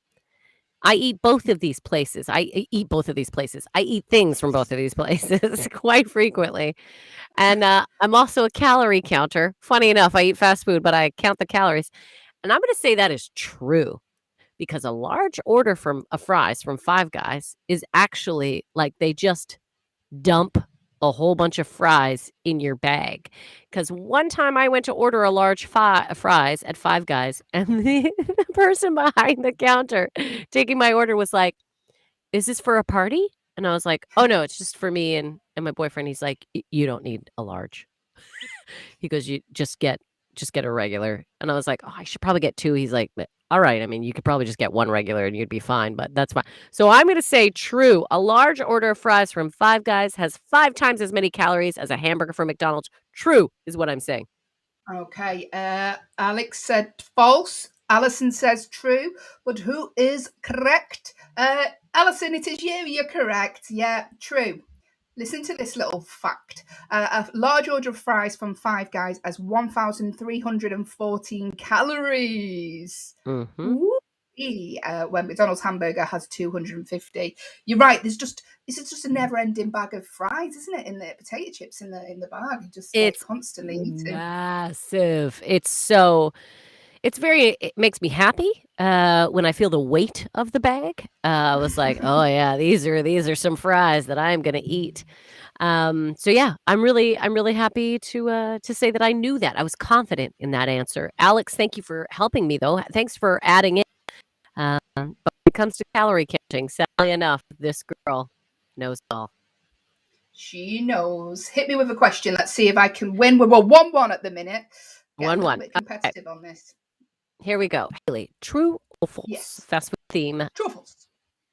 I eat both of these places. I eat things from both of these places quite frequently. And I'm also a calorie counter. Funny enough, I eat fast food, but I count the calories. And I'm going to say that is true, because a large order of fries from Five Guys is actually like they just dump a whole bunch of fries in your bag. Because one time I went to order a large fries at Five Guys, and the person behind the counter taking my order was like, "Is this for a party?" And I was like, "Oh, no, it's just for me and my boyfriend." He's like, You don't need a large." He goes, "You just get a regular." And I was like, "Oh, I should probably get 2." He's like, "All right. I mean, you could probably just get 1 regular and you'd be fine, but that's fine." So I'm going to say true. A large order of fries from Five Guys has 5 times as many calories as a hamburger from McDonald's. True is what I'm saying. Okay, Alex said false. Allyson says true, but who is correct? Allyson, it is you. You're correct. Yeah, true. Listen to this little fact. A large order of fries from Five Guys has 1,314 calories. Mm-hmm. When McDonald's hamburger has 250. You're right. This is just a never-ending bag of fries, isn't it? In the potato chips in the bag, just like It's constantly eating. massive. It makes me happy when I feel the weight of the bag. I was like, oh yeah, these are some fries that I'm gonna eat. So yeah, I'm really happy to say that I knew that. I was confident in that answer. Alex, thank you for helping me though. Thanks for adding in. But when it comes to calorie counting, sadly enough, this girl knows it all. She knows. Hit me with a question. Let's see if I can win. We're 1-1 at the minute. Get a little 1-1. bit competitive on this. Here we go. Hayley, true or false? Yes. Fast food theme. True or false?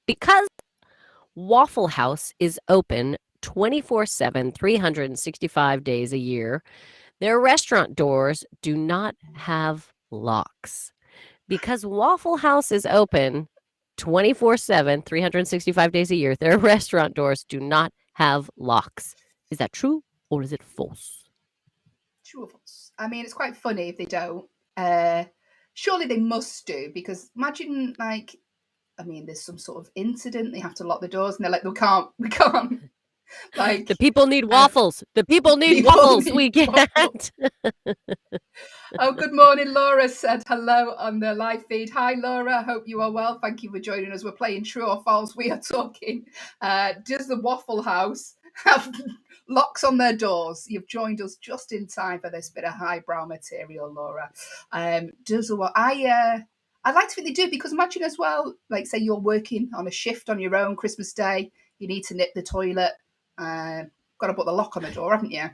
Because Waffle House is open 24/7, 365 days a year, their restaurant doors do not have locks. Because Waffle House is open 24/7, 365 days a year, their restaurant doors do not have locks. Is that true or is it false? True or false? I mean, it's quite funny if they don't. Surely they must do, because imagine there's some sort of incident, they have to lock the doors and they're like, we can't. Like, The people need waffles. The people need waffles. We can't. Oh, good morning. Laura said hello on the live feed. Hi, Laura. Hope you are well. Thank you for joining us. We're playing true or false. We are talking, does the Waffle House have locks on their doors? You've joined us just in time for this bit of highbrow material, Laura. Does the I'd like to think they do, because imagine as well, like say you're working on a shift on your own Christmas Day, you need to nip the toilet, got to put the lock on the door, haven't you?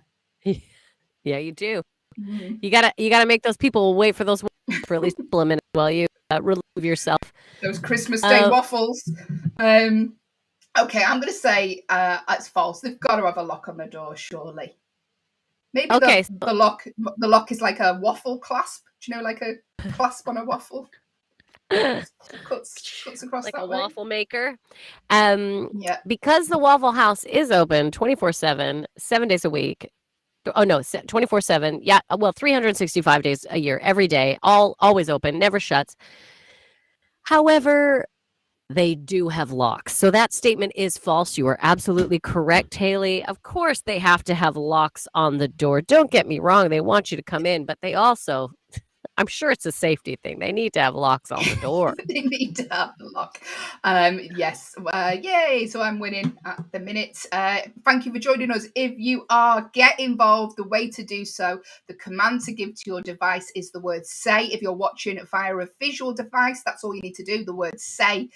Yeah, you do. Mm-hmm. You gotta make those people wait for those waffles for at least a couple of minutes while you relieve yourself. Those Christmas Day waffles. Okay, I'm going to say it's false. They've got to have a lock on the door, surely. Maybe the lock is like a waffle clasp. Do you know, like a clasp on a waffle? Cuts across like that a way. waffle maker. Yeah. Because the Waffle House is open 24/7, 7 days a week. Oh no, 24/7. Yeah, well, 365 days a year, every day, always open, never shuts. However, they do have locks. So that statement is false. You are absolutely correct, Hayley. Of course, they have to have locks on the door. Don't get me wrong. They want you to come in, but they also, I'm sure it's a safety thing. They need to have locks on the door. They need to have a lock. Yes. Yay. So I'm winning at the minute. Thank you for joining us. If you are, get involved. The way to do so, the command to give to your device is the word say. If you're watching via a visual device, that's all you need to do. The word say,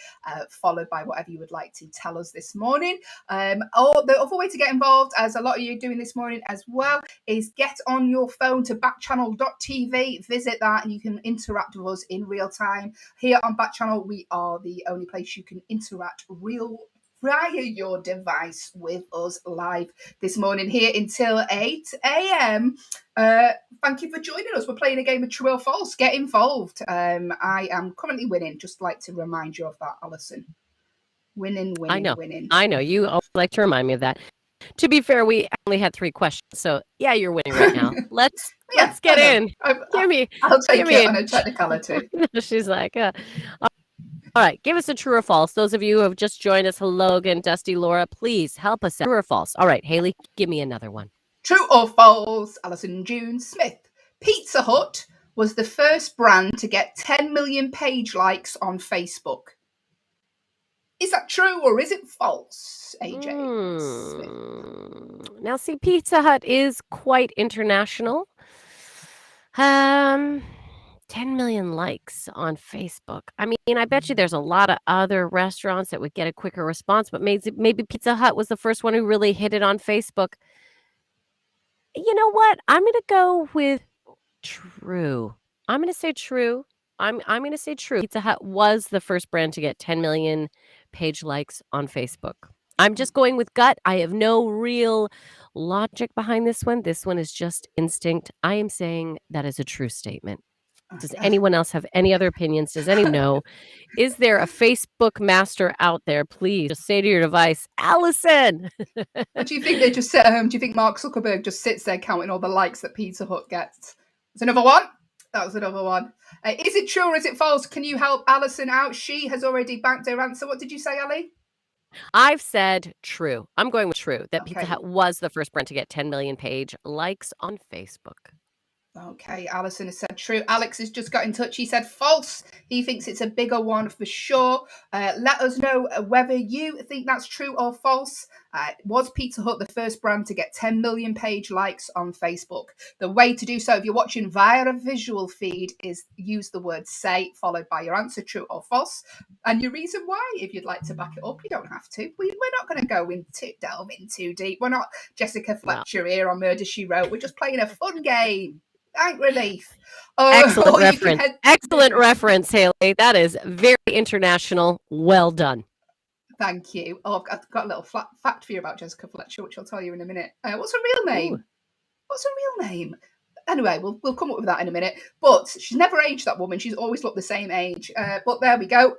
followed by whatever you would like to tell us this morning. Or the other way to get involved, as a lot of you are doing this morning as well, is get on your phone to backchannel.tv. Visit that and you can interact with us in real time. Here on Backchannel, we are the only place you can interact via your device with us live this morning here until 8 a.m. Thank you for joining us. We're playing a game of true or false. Get involved. I am currently winning. Just like to remind you of that, Allyson. Winning. I know. You always like to remind me of that. To be fair, we only had 3 questions, so yeah, you're winning right now. Let's get in. I'll take it on a technicality. She's like, all right, give us a true or false. Those of you who have just joined us, hello again, Dusty, Laura, please help us out. True or false? All right, Hayley, give me another one. True or false? Allyson June Smith. Pizza Hut was the first brand to get 10 million page likes on Facebook. Is that true or is it false, AJ? Now, see, Pizza Hut is quite international. 10 million likes on Facebook. I mean, I bet you there's a lot of other restaurants that would get a quicker response, but maybe Pizza Hut was the first one who really hit it on Facebook. You know what? I'm going to go with true. I'm going to say true. I'm going to say true. Pizza Hut was the first brand to get 10 million page likes on Facebook. I'm just going with gut. I have no real logic behind this one. This one is just instinct. I am saying that is a true statement. Does anyone else have any other opinions? Does anyone know? Is there a Facebook master out there? Please just say to your device, Allyson. What do you think they just sit at home? Do you think Mark Zuckerberg just sits there counting all the likes that Pizza Hut gets? There's another one. That was another one. Is it true or is it false? Can you help Allyson out? She has already banked her answer. What did you say, Ali? I've said true. I'm going with true, that Pizza Hut was the first brand to get 10 million page likes on Facebook. Okay, Allyson has said true. Alex has just got in touch. He said false. He thinks it's a bigger one for sure. Let us know whether you think that's true or false. Was Pizza Hut the first brand to get 10 million page likes on Facebook? The way to do so, if you're watching via a visual feed, is use the word say, followed by your answer, true or false. And your reason why, if you'd like to back it up, you don't have to. We're not going to delve in too deep. We're not Jessica Fletcher here on Murder, She Wrote. We're just playing a fun game. Thank relief. Excellent reference. Excellent reference, Hayley. That is very international. Well done. Thank you. Oh, I've got a little fact for you about Jessica Fletcher, which I'll tell you in a minute. What's her real name? Ooh. What's her real name? Anyway, we'll come up with that in a minute. But she's never aged, that woman. She's always looked the same age. But there we go.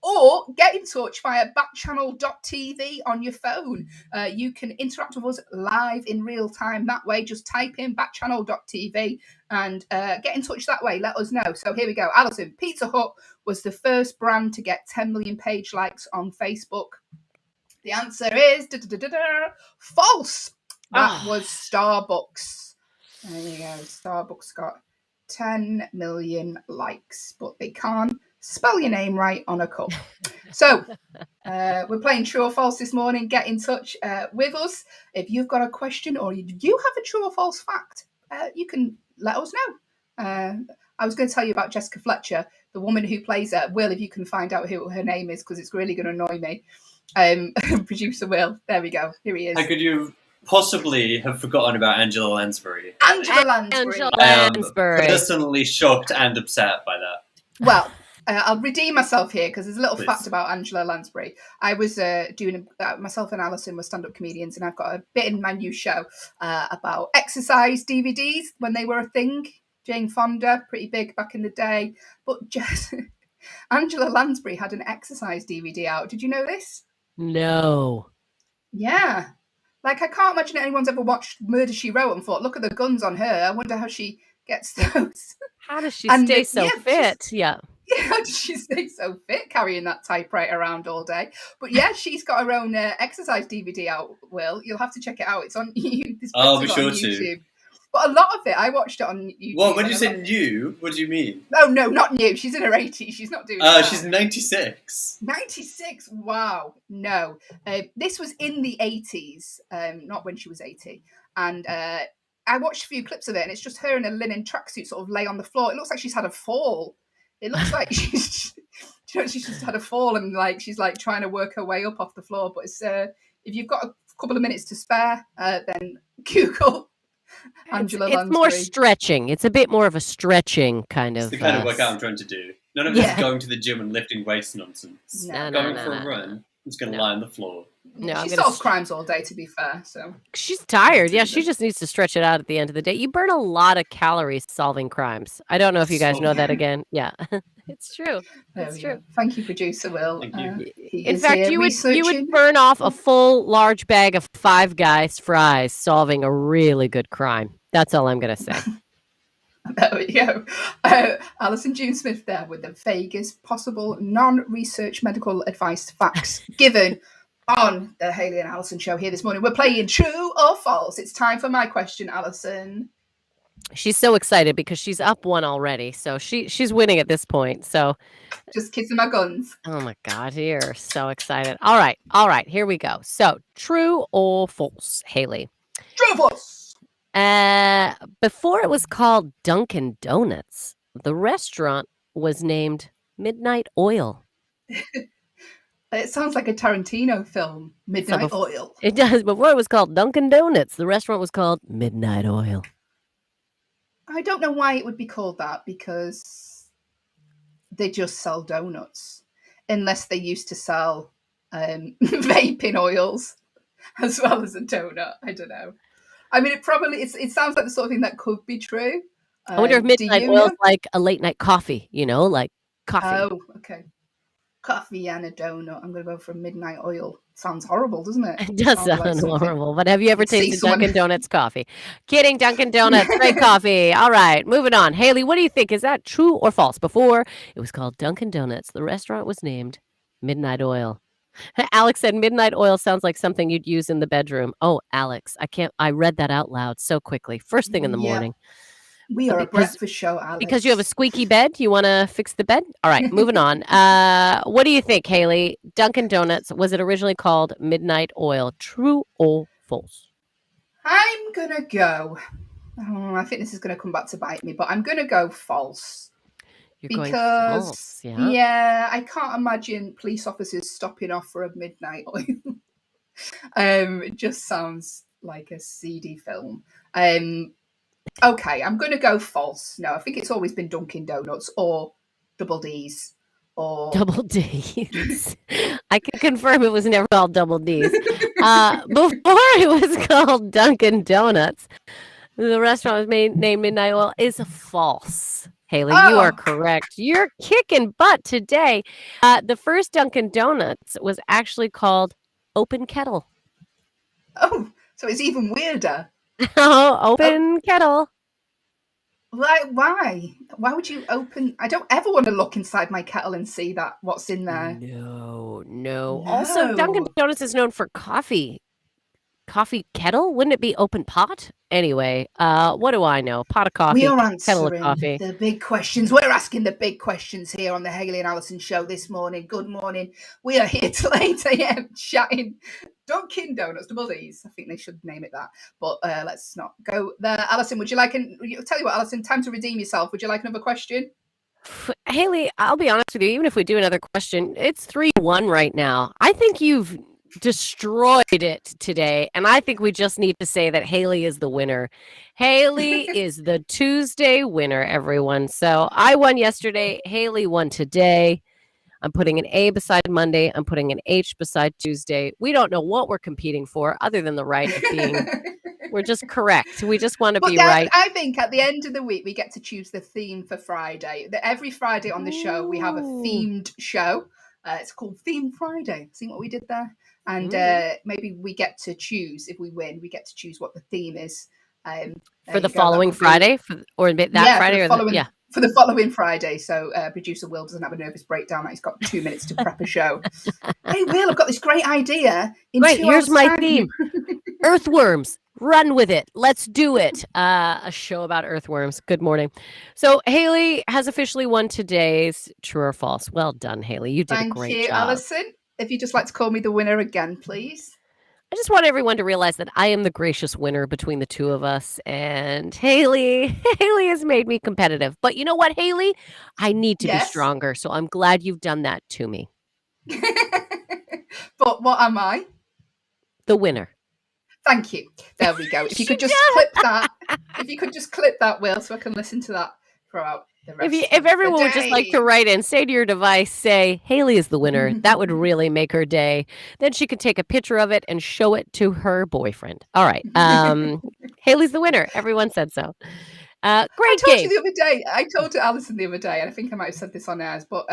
Or get in touch via backchannel.tv on your phone. You can interact with us live in real time that way. Just type in backchannel.tv and get in touch that way. Let us know. So here we go. Allyson, Pizza Hut was the first brand to get 10 million page likes on Facebook. The answer is false. That was Starbucks. There you go. Starbucks got 10 million likes, but they can't spell your name right on a cup. So we're playing true or false this morning. Get in touch with us. If you've got a question or you have a true or false fact, you can let us know. I was going to tell you about Jessica Fletcher, the woman who plays Will, if you can find out who her name is, because it's really going to annoy me. Producer Will. There we go. Here he is. How could you possibly have forgotten about Angela Lansbury? Angela Lansbury. I'm personally shocked and upset by that. Well, I'll redeem myself here because there's a little fact about Angela Lansbury. I was doing myself and Allyson were stand-up comedians, and I've got a bit in my new show about exercise DVDs when they were a thing. Jane Fonda, pretty big back in the day, but Angela Lansbury had an exercise DVD out. Did you know this? No. Yeah. Like, I can't imagine anyone's ever watched Murder, She Wrote and thought, look at the guns on her. I wonder how she gets those. How does she stay so fit? Yeah. How does she stay so fit carrying that typewriter around all day? But yeah, she's got her own exercise DVD out, Will. You'll have to check it out. It's on YouTube. I'll be sure to. But a lot of it, I watched it on YouTube. Well, when you say new, what do you mean? Oh, no, not new. She's in her 80s. She's not doing that. She's 96. 96? Wow. No. This was in the 80s, not when she was 80. And I watched a few clips of it, and it's just her in a linen tracksuit sort of lay on the floor. It looks like she's had a fall. It looks like she's just had a fall, and like she's like trying to work her way up off the floor. But it's if you've got a couple of minutes to spare, then Google Angela Lansbury. It's more stretching. It's a bit more of a stretching kind of. It's the kind of workout I'm trying to do. None of this is going to the gym and lifting weights nonsense. Going for a run. I'm just going to lie on the floor. No, she solves crimes all day, to be fair. So she's tired. Yeah, she just needs to stretch it out at the end of the day. You burn a lot of calories solving crimes. I don't know if you guys know that again. Yeah, it's true. It's true. Thank you, producer Will. Thank you. In fact, you would burn off a full large bag of Five Guys fries solving a really good crime. That's all I'm going to say. There we go. Allyson June Smith there with the vaguest possible non-research medical advice facts given on the Hayley and Allyson show here this morning. We're playing true or false. It's time for my question, Allyson. She's so excited because she's up one already. So she's winning at this point. So, Just kissing my guns. oh my God, you're so excited. All right, here we go. So, true or false, Haley? True. Before it was called Dunkin' Donuts, the restaurant was named Midnight Oil. It sounds like a Tarantino film, Midnight So Oil. It does. Before it was called Dunkin' Donuts, the restaurant was called Midnight Oil. I don't know why it would be called that, because they just sell donuts, unless they used to sell vaping oils as well as a donut. I don't know. I mean, it sounds like the sort of thing that could be true. I wonder if Do Midnight you Oil is know? like a late night coffee, like coffee. Oh, okay. Coffee and a donut. I'm going to go for Midnight Oil. Sounds horrible, doesn't it? It does Sounds like sound something horrible, but have you ever you'd see tasted someone- Dunkin' Donuts coffee? Kidding, Dunkin' Donuts, great coffee. All right, moving on. Haley, what do you think? Is that true or false? Before it was called Dunkin' Donuts, the restaurant was named Midnight Oil. Alex said Midnight Oil sounds like something you'd use in the bedroom. Oh, Alex, I read that out loud so quickly. First thing in the Yeah. morning. We are a Because- breakfast show, Alex. Because you have a squeaky bed, you want to fix the bed? All right, moving on. What do you think, Haley? Dunkin' Donuts, was it originally called Midnight Oil? True or false? I'm going to go. I think this is going to come back to bite me, but I'm going to go false. You're going Because, false, yeah? yeah, I can't imagine police officers stopping off for a Midnight Oil. It just sounds like a seedy film. Okay, I'm going to go false. No, I think it's always been Dunkin' Donuts or Double D's or Double D's. I can confirm it was never called Double D's. Before it was called Dunkin' Donuts, the restaurant was named Midnight Oil is false. Haley, you are Oh. correct. You're kicking butt today. The first Dunkin' Donuts was actually called Open Kettle. Oh, so it's even weirder. Open Kettle. Why? Why would you open? I don't ever want to look inside my kettle and see what's in there. No. Also, Dunkin' No. Donuts is known for coffee. Coffee kettle? Wouldn't it be open pot? Anyway, what do I know? Pot of coffee, We are kettle of answering coffee. the big questions. We're asking the big questions here on the Hayley and Allyson show this morning. Good morning. We are here till 8 a.m. chatting Dunkin' Donuts, Double D's. I think they should name it that. But let's not go there. Allyson, would you like tell you what, Allyson, time to redeem yourself. Would you like another question? Haley, I'll be honest with you, even if we do another question, it's 3-1 right now. I think you've destroyed it today, and I think we just need to say that Haley is the winner. Haley is the Tuesday winner, everyone. So I won yesterday, Haley won today. I'm putting an A beside Monday. I'm putting an H beside Tuesday. We don't know what we're competing for other than the right of being, we're just correct. We just want to be right. I think at the end of the week, we get to choose the theme for Friday. Every Friday on the show, we have a themed show. It's called Theme Friday. See what we did there? And maybe we get to choose, if we win, we get to choose what the theme is. For the following Friday? For the following Friday. So producer Will doesn't have a nervous breakdown that he's got 2 minutes to prep a show. Hey, Will, I've got this great idea. Great, here's my theme. Earthworms. Run with it. Let's do it. A show about earthworms. Good morning. So Haley has officially won today's True or False. Well done, Haley. You did a great job. Thank you, Allyson. If you'd just like to call me the winner again, please. I just want everyone to realize that I am the gracious winner between the two of us. And Haley has made me competitive. But you know what, Haley? I need to be stronger. So I'm glad you've done that to me. But what am I? The winner. Thank you. There we go. If you could just clip that. If you could just clip that, Will, so I can listen to that throughout the rest If everyone would just like to write in, say to your device, say, Haley is the winner. That would really make her day. Then she could take a picture of it and show it to her boyfriend. All right. Haley's the winner. Everyone said so. Great game. I told Allyson the other day, and I think I might have said this on ours, but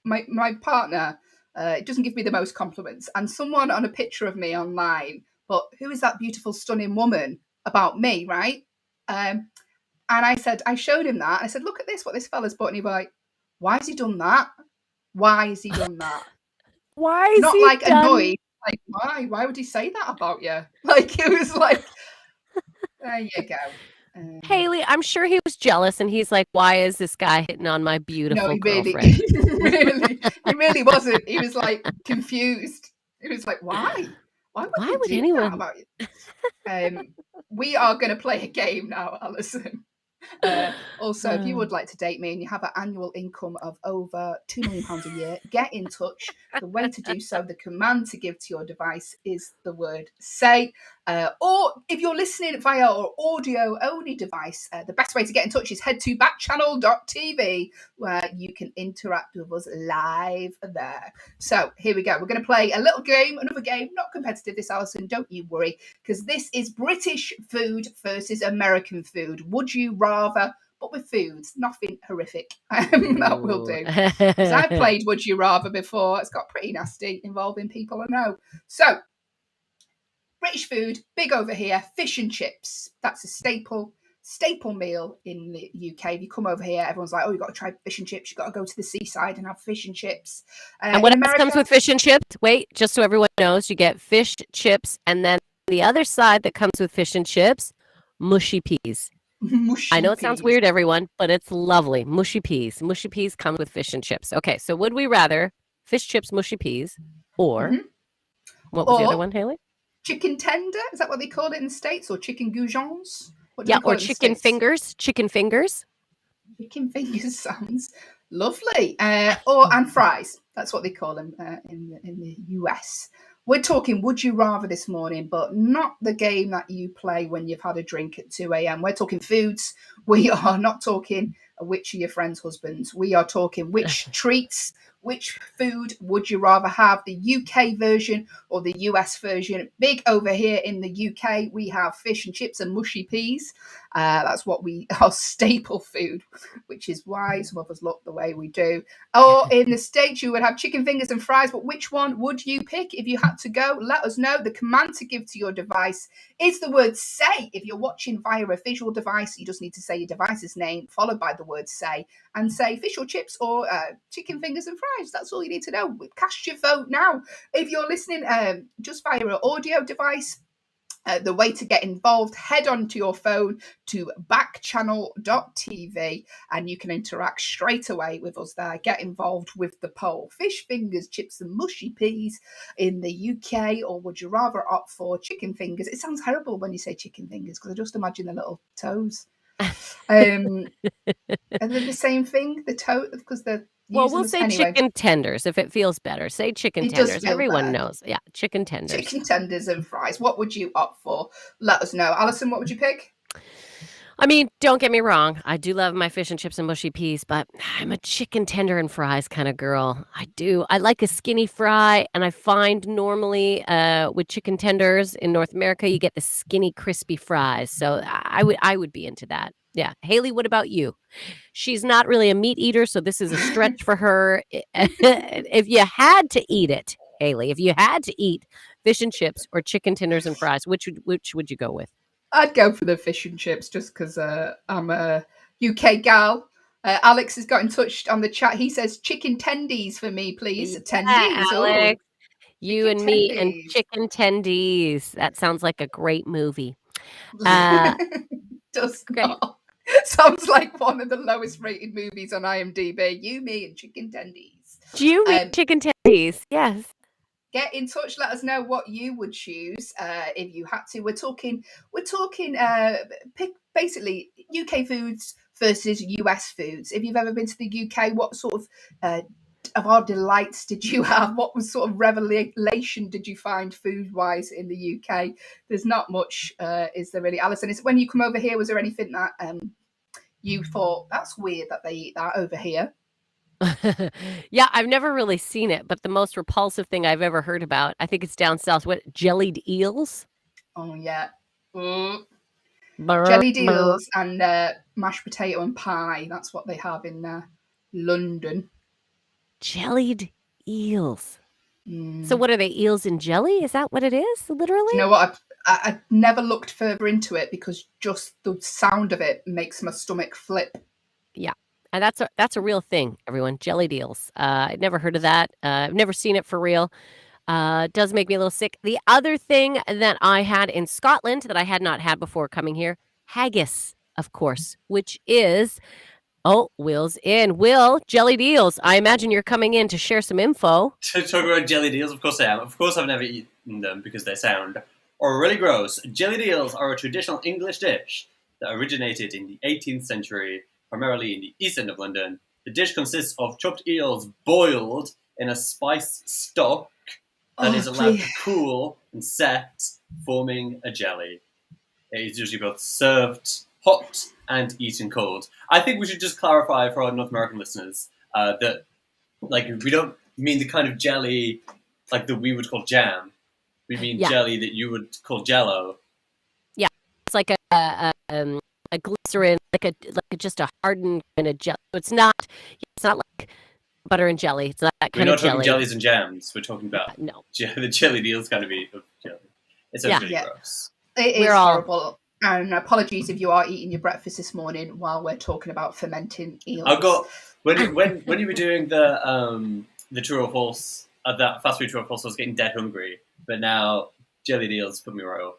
my partner doesn't give me the most compliments. And someone on a picture of me online, but who is that beautiful, stunning woman about me, right? And I showed him that. I said, look at this, what this fella's put. And he was like, why has he done that? Why has he done that? Why is Not he like done... annoyed. Like, why? Why would he say that about you? Like, it was like, there you go. Hayley, I'm sure he was jealous, and he's like, "Why is this guy hitting on my No, beautiful he really, girlfriend?" he really wasn't. He was like confused. He was like, "Why? Why Why would would they do that anyone? about you?" We are going to play a game now, Allyson. Also, if you would like to date me and you have an annual income of over £2 million a year, get in touch. The way to do so, the command to give to your device is the word say. Or if you're listening via our audio only device, the best way to get in touch is head to backchannel.tv where you can interact with us live there. So here we go. We're going to play a little game, another game, not competitive this, Allyson, don't you worry, because this is British food versus American food. Would you rather? But with foods, nothing horrific. That will do. Because I've played Would You Rather before. It's got pretty nasty, involving people I know. So, British food, big over here, fish and chips. That's a staple meal in the UK. If you come over here, everyone's like, oh, you've got to try fish and chips. You've got to go to the seaside and have fish and chips. And what else comes with fish and chips? Wait, just so everyone knows, you get fish, chips, and then the other side that comes with fish and chips, mushy peas. I know it sounds weird, everyone, but it's lovely. Mushy peas. Mushy peas come with fish and chips. Okay, so would we rather fish, chips, mushy peas, or what was the other one, Hayley? Chicken tender? Is that what they call it in the States? Or chicken goujons? Yeah, or chicken fingers. Chicken fingers. Chicken fingers sounds lovely. And fries. That's what they call them in the US. We're talking Would You Rather this morning, but not the game that you play when you've had a drink at 2 a.m. We're talking foods. We are not talking which of your friends' husbands. We are talking which treats, which food would you rather have, the UK version or the US version. Big over here in the UK, we have fish and chips and mushy peas. That's what our staple food, which is why some of us look the way we do. Or in the States, you would have chicken fingers and fries, but which one would you pick if you had to go? Let us know. The command to give to your device is the word say. If you're watching via a visual device, you just need to say your device's name, followed by the word say, and say fish or chips or chicken fingers and fries. That's all you need to know. Cast your vote now. If you're listening just via an audio device, the way to get involved, head onto your phone to backchannel.tv and you can interact straight away with us there. Get involved with the poll. Fish fingers, chips and mushy peas in the UK, or would you rather opt for chicken fingers? It sounds horrible when you say chicken fingers because I just imagine the little toes. And then the same thing, the toe, because they're well, we'll say chicken tenders if it feels better. Say chicken tenders. Everyone knows. Yeah, chicken tenders. Chicken tenders and fries. What would you opt for? Let us know. Allyson, what would you pick? I mean, don't get me wrong. I do love my fish and chips and mushy peas, but I'm a chicken tender and fries kind of girl. I do. I like a skinny fry, and I find normally with chicken tenders in North America, you get the skinny, crispy fries. So I would be into that. Yeah. Hayley, what about you? She's not really a meat eater, so this is a stretch for her. If you had to eat it, Hayley, if you had to eat fish and chips or chicken tenders and fries, which would you go with? I'd go for the fish and chips just because I'm a UK gal. Alex has got in touch on the chat. He says chicken tendies for me, please. Yeah, tendies. Alex. You chicken and me tendies. And chicken tendies. That sounds like a great movie. Does not. Sounds like one of the lowest rated movies on IMDb. You, me, and chicken tendies. You, me, chicken tendies. Yes. Get in touch. Let us know what you would choose if you had to. We're talking. Pick basically UK foods versus US foods. If you've ever been to the UK, what sort of our delights did you have? What was sort of revelation did you find food-wise in the UK? There's not much, is there really, Allyson? Is when you come over here, was there anything that you thought that's weird that they eat that over here? Yeah, I've never really seen it, but the most repulsive thing I've ever heard about, I think it's down south. What, jellied eels? Oh yeah, jellied eels and mashed potato and pie. That's what they have in London. Jellied eels. So what are they, eels in jelly? Is that what it is, literally? You know what? I never looked further into it because just the sound of it makes my stomach flip. Yeah, and that's a real thing, everyone. Jellied eels. I'd never heard of that. I've never seen it for real. It does make me a little sick. The other thing that I had in Scotland that I had not had before coming here, haggis. of course, which is Will's in. Will, jelly deals. I imagine you're coming in to share some info. To talk about jelly deals, of course I am. Of course I've never eaten them because they sound really gross. Jelly deals are a traditional English dish that originated in the 18th century, primarily in the East End of London. The dish consists of chopped eels boiled in a spice stock that is allowed to cool and set, forming a jelly. It is usually both served hot and eaten cold. I think we should just clarify for our North American listeners that, like, we don't mean the kind of jelly like that we would call jam. We mean jelly that you would call Jello. Yeah, it's like a glycerin, like just a hardened kind of jelly. It's not like butter and jelly. It's not that kind of jelly. We're not talking jellies and jams. We're talking about no. The jelly deals kind of be of jelly. It's really gross. It is horrible. And apologies if you are eating your breakfast this morning while we're talking about fermenting eels. I've got when you were doing the true or false, that fast food true or false, I was getting dead hungry. But now jelly deals put me right off.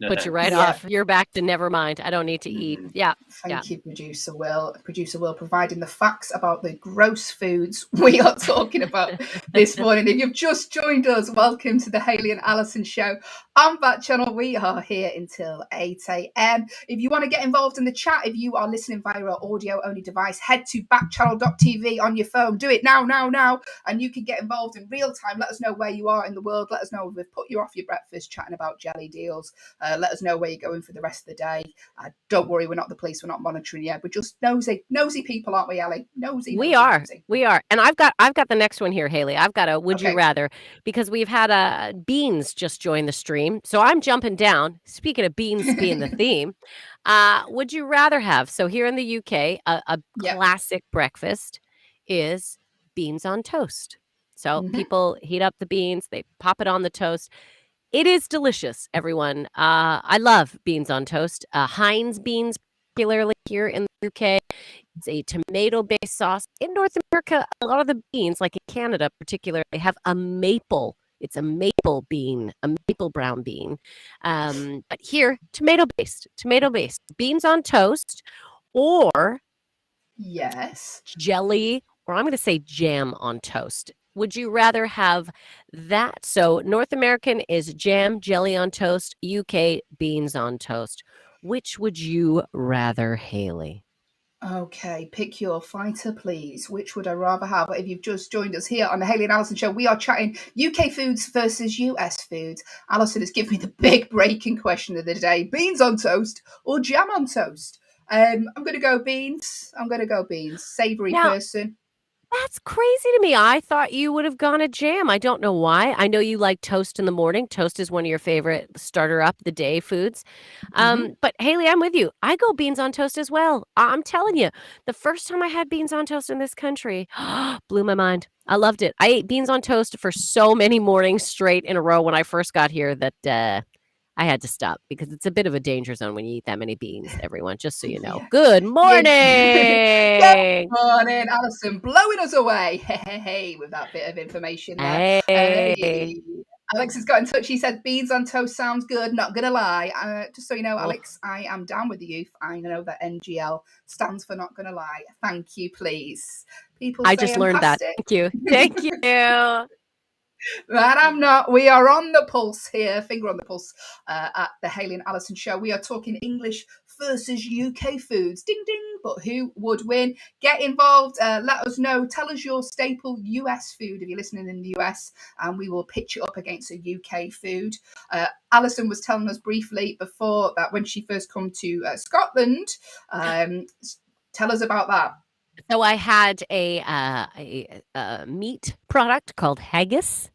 Put you right off. You're back to never mind. I don't need to eat. Yeah. Thank you, Producer Will. Producer Will providing the facts about the gross foods we are talking about this morning. If you've just joined us, welcome to the Hayley and Allyson show on Backchannel. We are here until 8 a.m. If you want to get involved in the chat, if you are listening via an audio-only device, head to backchannel.tv on your phone. Do it now, and you can get involved in real time. Let us know where you are in the world. Let us know if we've put you off your breakfast chatting about jelly deals. Let us know where you're going for the rest of the day. Don't worry, we're not the police. We're not monitoring you. We're just nosy people, aren't we, Ellie? Nosy. We are. And I've got the next one here, Haley. I've got a would you rather, because we've had beans just join the stream. So I'm jumping down. Speaking of beans being the theme, would you rather have? So here in the UK, a classic breakfast is beans on toast. So people heat up the beans, they pop it on the toast. It is delicious, everyone. I love beans on toast. Heinz beans, particularly here in the UK. It's a tomato-based sauce. In North America, a lot of the beans, like in Canada particularly, have a maple. It's a maple bean, a maple brown bean. But here, tomato-based. Beans on toast or jelly, or I'm going to say jam on toast. Would you rather have that? So North American is jam, jelly on toast, UK beans on toast. Which would you rather, Haley? Okay, pick your fighter, please. Which would I rather have? If you've just joined us here on the Hayley and Allyson show, we are chatting UK foods versus US foods. Allyson has given me the big breaking question of the day. Beans on toast or jam on toast? I'm going to go beans. Savoury person. That's crazy to me. I thought you would have gone a jam. I don't know why. I know you like toast in the morning. Toast is one of your favorite starter up the day foods. But Haley, I'm with you. I go beans on toast as well. I'm telling you, the first time I had beans on toast in this country, blew my mind. I loved it. I ate beans on toast for so many mornings straight in a row when I first got here that I had to stop because it's a bit of a danger zone when you eat that many beans, everyone, just so you know. Good morning. Good morning, Allyson, blowing us away. Hey, with that bit of information there. Hey. Alex has got in touch. He said, beans on toast sounds good. Not going to lie. Just so you know, Alex, I am down with the youth. I know that NGL stands for not going to lie. Thank you, please. People I just learned that. Thank you. Thank you. But I'm not. We are on the pulse here, finger on the pulse at the Hayley and Allyson show. We are talking English versus UK foods. Ding, ding. But who would win? Get involved. Let us know. Tell us your staple US food if you're listening in the US, and we will pitch it up against a UK food. Allyson was telling us briefly before that when she first come to Scotland. Tell us about that. So I had a meat product called haggis,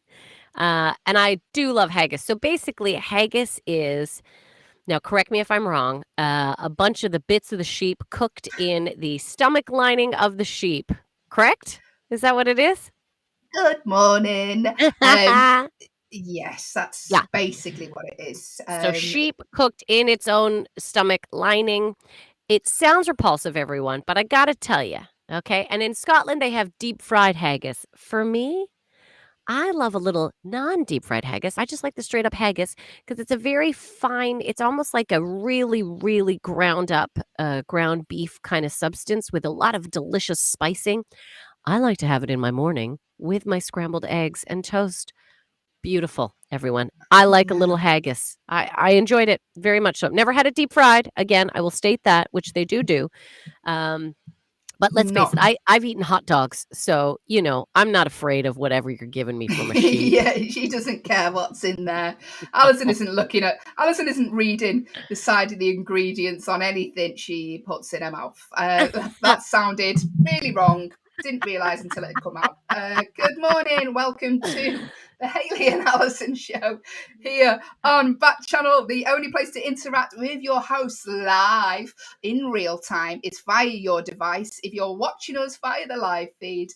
and I do love haggis. So basically, haggis is, now correct me if I'm wrong, a bunch of the bits of the sheep cooked in the stomach lining of the sheep. Correct? Is that what it is? Good morning. Yes, that's basically what it is. So sheep cooked in its own stomach lining. It sounds repulsive, everyone, but I got to tell you, okay? And in Scotland, they have deep fried haggis. For me, I love a little non-deep fried haggis. I just like the straight up haggis because it's a very fine, it's almost like a really, really ground up ground beef kind of substance with a lot of delicious spicing. I like to have it in my morning with my scrambled eggs and toast. Beautiful, everyone. I like a little haggis. I enjoyed it very much so. Never had it deep fried. Again, I will state that, which they do. But let's face Not it, I've eaten hot dogs, so, I'm not afraid of whatever you're giving me from a sheet. yeah, she doesn't care what's in there. Allyson isn't reading the side of the ingredients on anything she puts in her mouth. That sounded really wrong. Didn't realise until it had come out. Good morning. Welcome to the Hayley and Allyson show here on Backchannel, the only place to interact with your hosts live in real time. It's via your device. If you're watching us via the live feed,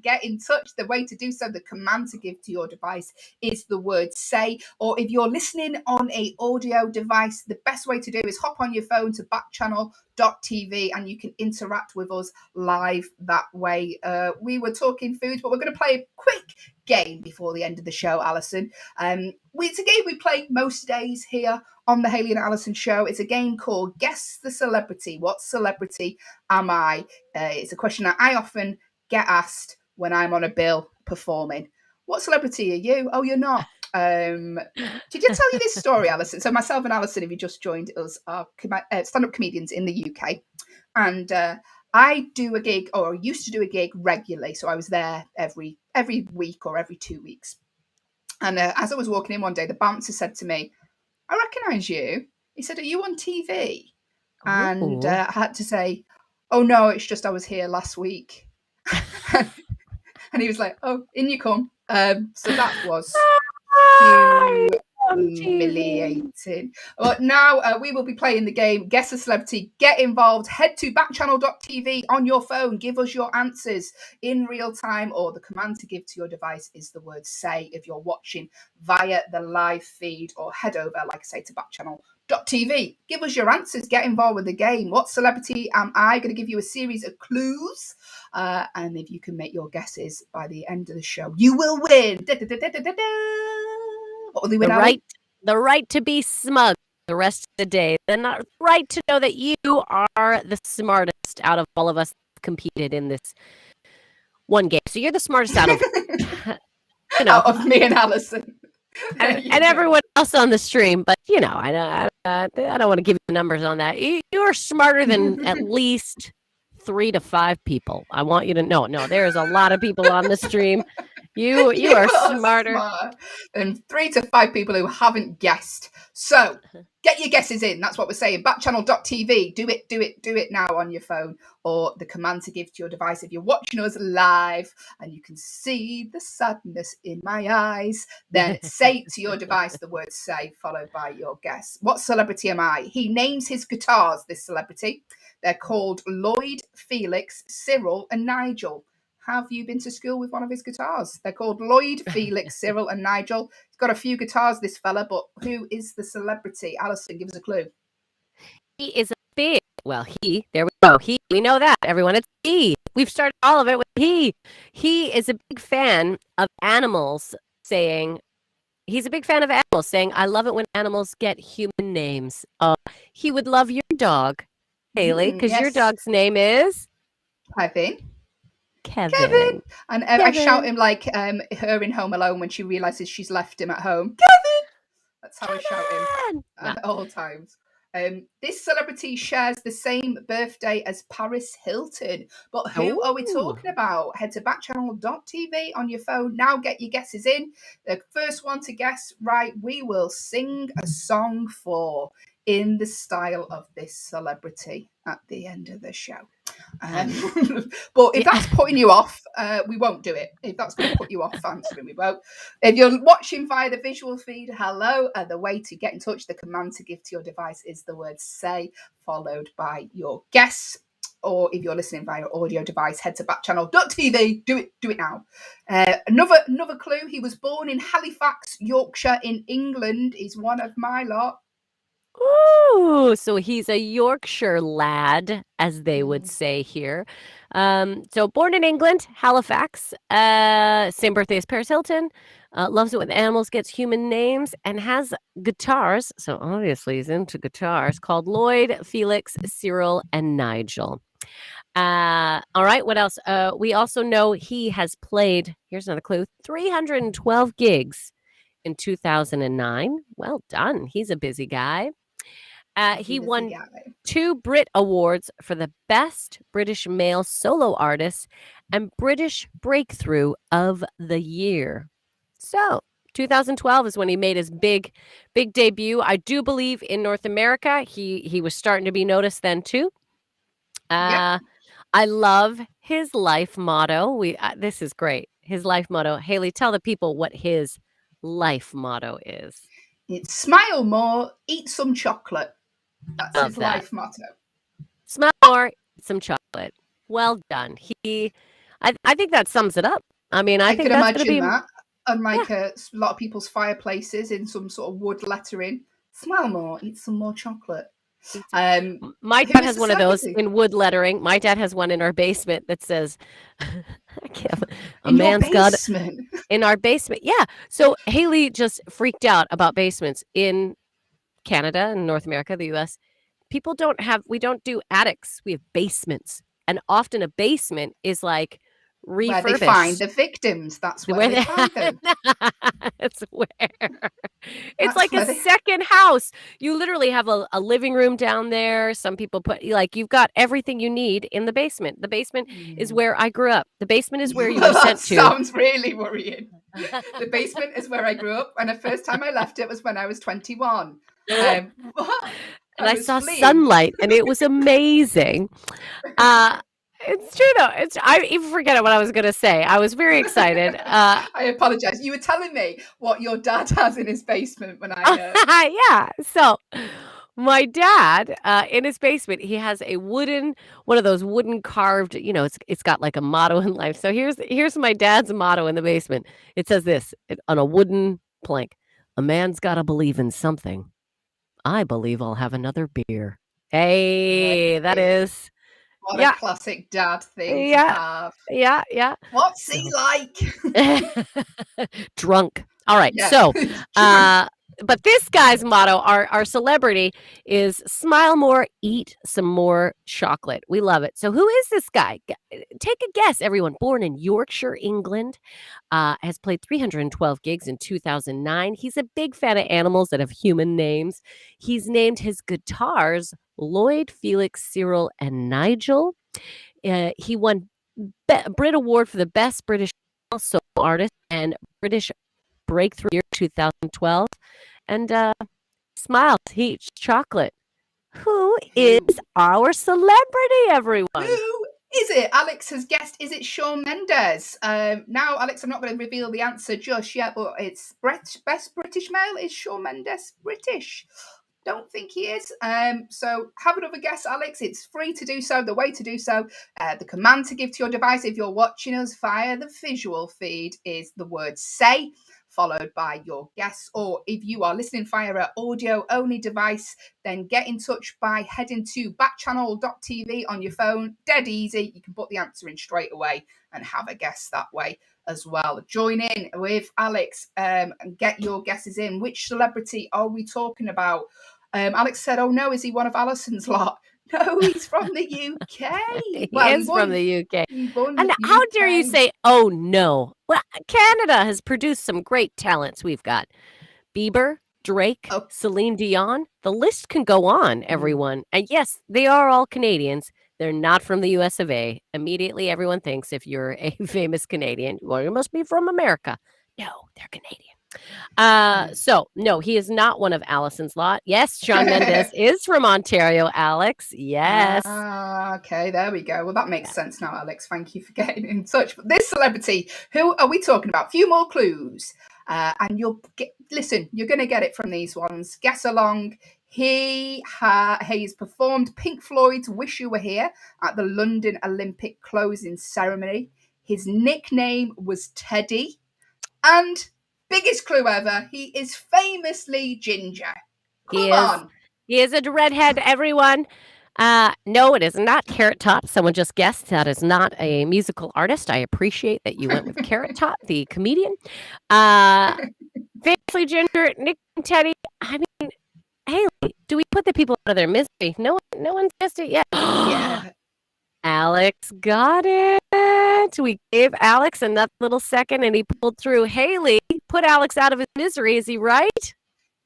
get in touch. The way to do so, the command to give to your device is the word say. Or if you're listening on a audio device, the best way to do is hop on your phone to backchannel.tv and you can interact with us live that way. We were talking food, but we're going to play a quick game before the end of the show, Allyson. It's a game we play most days here on the Hayley and Allyson show. It's a game called Guess the Celebrity. What celebrity am I? It's a question that I often get asked when I'm on a bill performing. What celebrity are you? Oh, you're not. Did I tell you this story, Allyson? So myself and Allyson, if you just joined us, are stand-up comedians in the UK. And I do a gig, or used to do a gig regularly. So I was there every week or every 2 weeks. And as I was walking in one day, the bouncer said to me, I recognise you. He said, are you on TV? And I had to say, oh, no, it's just I was here last week. And he was like, oh, in you come. So that was humiliating. But now we will be playing the game Guess a Celebrity. Get involved. Head to backchannel.tv on your phone. Give us your answers in real time, or the command to give to your device is the word say if you're watching via the live feed, or head over, like I say, to backchannel.tv. Give us your answers. Get involved with the game. What celebrity am I? Going to give you a series of clues. And if you can make your guesses by the end of the show, you will win. What will they win? The right to be smug the rest of the day. The right to know that you are the smartest out of all of us competed in this one game. So you're the smartest out of out of me and Allyson. And everyone else on the stream, but I don't want to give you numbers on that. You are smarter than at least 3 to 5 people. I want you to know. No, there's a lot of people on the stream. You are smarter than 3 to 5 people who haven't guessed. So get your guesses in. That's what we're saying. Backchannel.tv. Do it now on your phone, or the command to give to your device if you're watching us live and you can see the sadness in my eyes. Then say to your device the word say, followed by your guess. What celebrity am I? He names his guitars, this celebrity. They're called Lloyd, Felix, Cyril, and Nigel. Have you been to school with one of his guitars? They're called Lloyd, Felix, Cyril, and Nigel. He's got a few guitars, this fella, but who is the celebrity? Allyson, give us a clue. He is a big, there we go. We know that, everyone. It's he. We've started all of it with he. He is a big fan of animals saying, I love it when animals get human names. He would love your dog, Hayley, because your dog's name is? Kevin. And I shout him like her in Home Alone when she realises she's left him at home. Kevin! That's how I shout him at all times. This celebrity shares the same birthday as Paris Hilton. But who are we talking about? Head to backchannel.tv on your phone. Now get your guesses in. The first one to guess right, we will sing a song for in the style of this celebrity at the end of the show. But if that's putting you off, we won't do it. If that's going to put you off answering, we won't. If you're watching via the visual feed, hello. The way to get in touch, the command to give to your device is the word say, followed by your guess. Or if you're listening via audio device, head to backchannel.tv. Do it now. Another clue. He was born in Halifax, Yorkshire, in England. He's one of my lot. Ooh, so he's a Yorkshire lad, as they would Mm. say here. So born in England, Halifax, same birthday as Paris Hilton, loves it when animals gets human names, and has guitars. So obviously he's into guitars. Called Lloyd, Felix, Cyril, and Nigel. All right, what else? We also know he has played. Here's another clue: 312 gigs in 2009. Well done. He's a busy guy. He Busy won guy. 2 Brit Awards for the Best British Male Solo Artist and British Breakthrough of the Year. So, 2012 is when he made his big debut. I do believe in North America, he was starting to be noticed then too. Yep. I love his life motto. This is great. His life motto. Hayley, tell the people what his life motto is. It's smile more, eat some chocolate. That's Love his that. life motto. Smile more, some chocolate. Well done. I think that sums it up. I mean, I think can that's going to be imagine that on like a lot of people's fireplaces in some sort of wood lettering. Smile more, eat some more chocolate. My Who dad is has the one of those celebrity? in wood lettering. My dad has one in our basement that says, I can't, a In your man's got basement. in our basement. Yeah. So Hayley just freaked out about basements in Canada and North America, the US. We don't do attics. We have basements. And often a basement is like Where they find refurbished. the victims. That's where Where they find them. It's where it's That's like a where they. second house. You literally have a living room down there. Some people put like you've got everything you need in the basement. The basement is where I grew up. The basement is where you were That sent to. sounds really worrying. The basement is where I grew up, and the first time I left it was when I was 21. And I was saw fleeing. sunlight and it was amazing. It's true though. I even forget what I was going to say. I was very excited. I apologize. You were telling me what your dad has in his basement when I. Yeah. So my dad, in his basement, he has one of those wooden carved. It's got like a motto in life. So here's my dad's motto in the basement. It says this on a wooden plank: "A man's got to believe in something. I believe I'll have another beer." Hey, that is. What a Yeah, classic dad thing to yeah, have. yeah. What's So he like? drunk. All right. Yeah, So, drunk. but this guy's motto, our celebrity, is smile more, eat some more chocolate. We love it. So, who is this guy? Take a guess, everyone. Born in Yorkshire, England, has played 312 gigs in 2009. He's a big fan of animals that have human names. He's named his guitars Lloyd, Felix, Cyril, and Nigel. He won Brit Award for the Best British Solo Artist and British Breakthrough Year 2012. And smiles, he eats chocolate. Who is Who? our celebrity, everyone? Who is it? Alex has guessed. Is it Shawn Mendes? Now, Alex, I'm not going to reveal the answer just yet, but it's best British male. Is Shawn Mendes British? Don't think he is. So have another guess, Alex. It's free to do so. The way to do so, the command to give to your device if you're watching us via the visual feed is the word say, followed by your guess. Or if you are listening via an audio-only device, then get in touch by heading to backchannel.tv on your phone. Dead easy. You can put the answer in straight away and have a guess that way as well. Join in with Alex and get your guesses in. Which celebrity are we talking about? Alex said, "Oh no, is he one of Allison's lot?" No, he's from the UK. He Well, is from the UK. He born And how dare you UK. say, oh no? Well, Canada has produced some great talents. We've got Bieber, Drake, Oh. Celine Dion. The list can go on, everyone. And yes, they are all Canadians. They're not from the US of A. Immediately, everyone thinks if you're a famous Canadian, well, you must be from America. No, they're Canadian. So no, he is not one of Allison's lot. Yes, Shawn Mendes is from Ontario, Alex. Yes. Okay, there we go. Well, that makes sense now, Alex. Thank you for getting in touch. But this celebrity, who are we talking about? Few more clues. And listen, you're going to get it from these ones. Guess along. He's performed Pink Floyd's Wish You Were Here at the London Olympic closing ceremony. His nickname was Teddy. And biggest clue ever, he is famously ginger. Come on. He is a redhead, everyone. No, it is not Carrot Top. Someone just guessed that is not a musical artist. I appreciate that you went with Carrot Top, the comedian. Famously Ginger, Nick and Teddy. I mean, Hayley, do we put the people out of their misery? No one's guessed it yet. Yeah. Alex got it. We gave Alex another little second and he pulled through. Hayley, put Alex out of his misery. Is he right?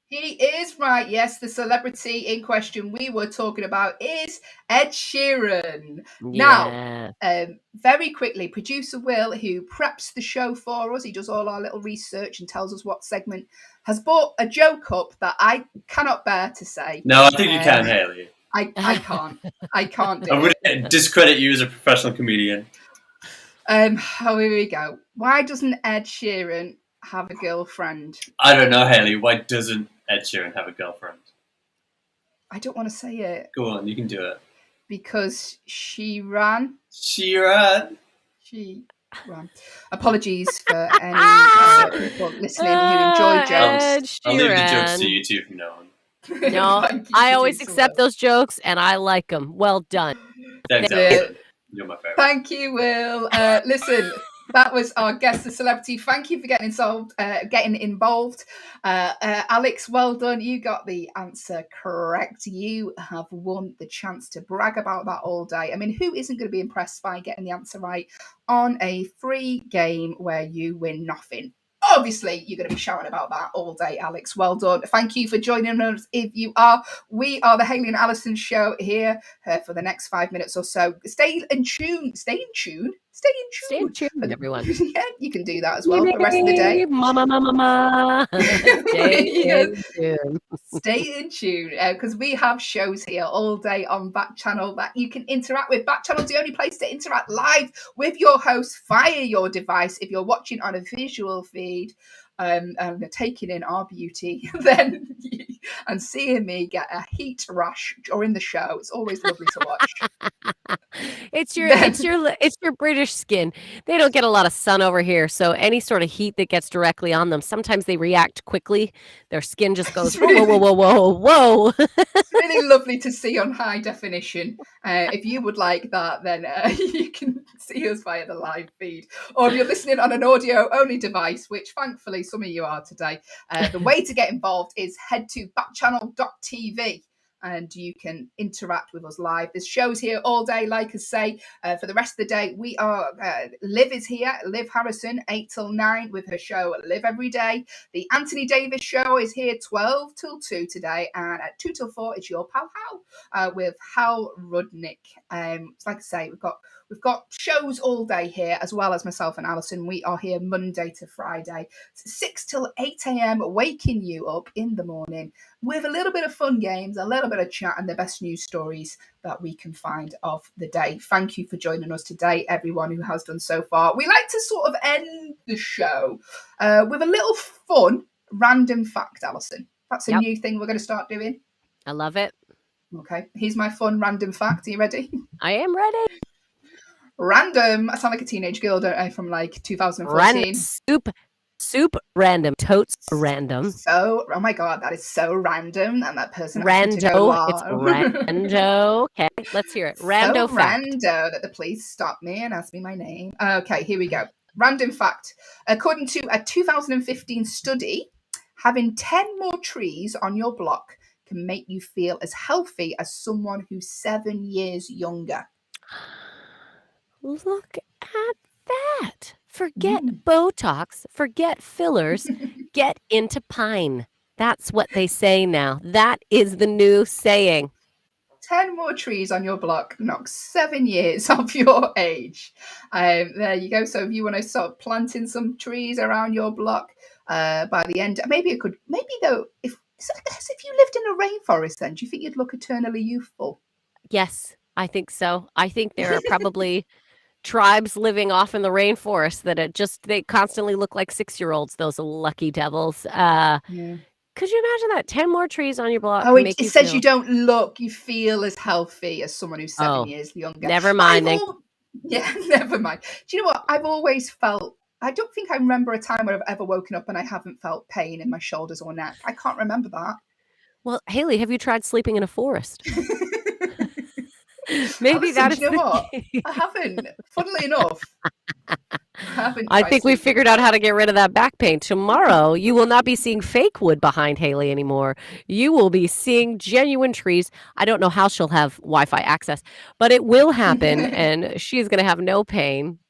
He is right. Yes, the celebrity in question we were talking about is Ed Sheeran. Yeah. Now, very quickly, producer Will, who preps the show for us, he does all our little research and tells us what segment, has brought a joke up that I cannot bear to say. No, I think you can, Hayley. I can't. I can't do I wouldn't discredit you as a professional comedian. Here we go. Why doesn't Ed Sheeran have a girlfriend? I don't know, Hayley. Why doesn't Ed Sheeran have a girlfriend? I don't want to say it. Go on, you can do it. Because she ran. She ran. Apologies for any people listening who enjoy jokes. I'll leave the jokes to you two from now on. No, I always accept those jokes and I like them. Well done. Thanks, Allyson. You're my favorite. Thank you, Will. Listen, that was our guest, the celebrity. Thank you for getting involved. Alex, well done. You got the answer correct. You have won the chance to brag about that all day. I mean, who isn't going to be impressed by getting the answer right on a free game where you win nothing? Obviously, you're going to be shouting about that all day, Alex. Well done. Thank you for joining us. If you are, we are the Hayley and Allyson show here for the next 5 minutes or so. Stay in tune, everyone. Yeah, you can do that as well for the rest of the day. Mama. Stay in tune because we have shows here all day on Backchannel that you can interact with. Backchannel is the only place to interact live with your host via your device. If you're watching on a visual feed and taking in our beauty, then and seeing me get a heat rash during the show, it's always lovely to watch. It's your British skin. They don't get a lot of sun over here, so any sort of heat that gets directly on them, sometimes they react quickly. Their skin just goes whoa. It's really lovely to see on high definition. If you would like that, then you can see us via the live feed, or if you're listening on an audio only device, which thankfully some of you are today, the way to get involved is head to backchannel.tv. And you can interact with us live. This show's here all day, like I say. For the rest of the day, we are Liv is here. Liv Harrison, 8 till 9 with her show Live Every Day. The Anthony Davis show is here 12 till 2 today, and at 2 till 4 it's your pal Hal with Hal Rudnick. Like I say, we've got shows all day here, as well as myself and Allyson. We are here Monday to Friday, 6 till 8 a.m, waking you up in the morning with a little bit of fun games, a little bit of chat, and the best news stories that we can find of the day. Thank you for joining us today, everyone who has done so far. We like to sort of end the show with a little fun random fact, Allyson. That's a new thing we're going to start doing. I love it. Okay, here's my fun random fact. Are you ready? I am ready. Random. I sound like a teenage girl, don't I, from like 2014. Soup random. Totes random. So, oh my God, that is so random. And that person Rando. It's rando. Okay, let's hear it. Rando so fact. Rando that the police stopped me and asked me my name. Okay, here we go. Random fact. According to a 2015 study, having 10 more trees on your block can make you feel as healthy as someone who's 7 years younger. Look at that. Forget Botox, forget fillers, get into pine. That's what they say now. That is the new saying. 10 more trees on your block knocks 7 years off your age. There you go. So if you want to start planting some trees around your block by the end, if you lived in a rainforest, then do you think you'd look eternally youthful? Yes, I think so. I think there are probably tribes living off in the rainforest that they constantly look like 6-year-olds, those lucky devils. Could you imagine that? 10 more trees on your block. Oh, it says you don't look, you feel as healthy as someone who's 7 years younger. Never mind. Never mind. Do you know what? I've always felt, I don't think I remember a time where I've ever woken up and I haven't felt pain in my shoulders or neck. I can't remember that. Well, Hayley, have you tried sleeping in a forest? Maybe Allyson, that do is you know the what? key. I haven't. Funnily enough, I haven't I tried think we sleeping in figured a out how forest. to get rid of that back pain. Tomorrow, you will not be seeing fake wood behind Hayley anymore. You will be seeing genuine trees. I don't know how she'll have Wi-Fi access, but it will happen, and she's going to have no pain.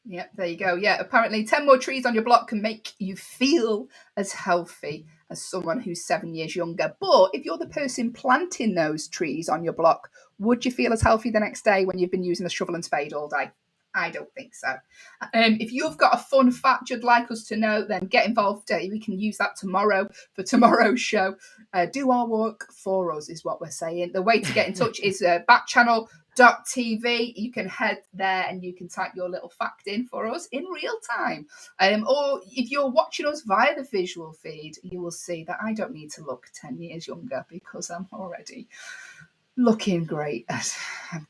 Yep, there you go. Yeah, apparently 10 more trees on your block can make you feel as healthy as someone who's 7 years younger. But if you're the person planting those trees on your block, would you feel as healthy the next day when you've been using a shovel and spade all day? I don't think so. If you've got a fun fact you'd like us to know, then get involved. We can use that tomorrow for tomorrow's show. Do our work for us is what we're saying. The way to get in touch is backchannel.tv. You can head there and you can type your little fact in for us in real time. Or if you're watching us via the visual feed, you will see that I don't need to look 10 years younger because I'm already looking great.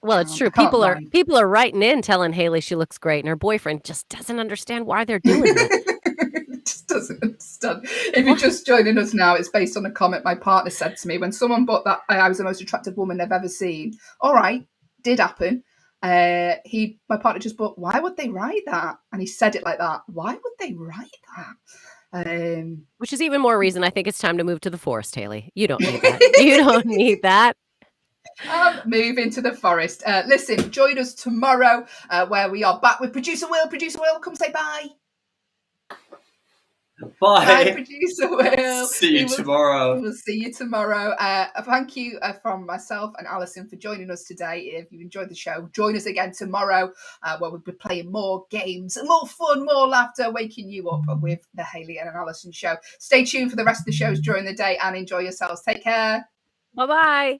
Well, it's true. People are writing in telling Hayley she looks great, and her boyfriend just doesn't understand why they're doing it. Just doesn't understand. If you're just joining us now, it's based on a comment my partner said to me when someone put that I was the most attractive woman they've ever seen. All right, did happen. My partner just put, why would they write that? And he said it like that. Why would they write that? Which is even more reason I think it's time to move to the forest, Hayley. You don't need that. You don't need that. Move into the forest. Listen, join us tomorrow where we are back with Producer Will. Producer Will, come say bye. Bye. Bye, Producer Will. See you tomorrow. We'll see you tomorrow. Thank you from myself and Allyson for joining us today. If you enjoyed the show, join us again tomorrow where we'll be playing more games, more fun, more laughter, waking you up with the Hayley and Allyson show. Stay tuned for the rest of the shows during the day and enjoy yourselves. Take care. Bye-bye.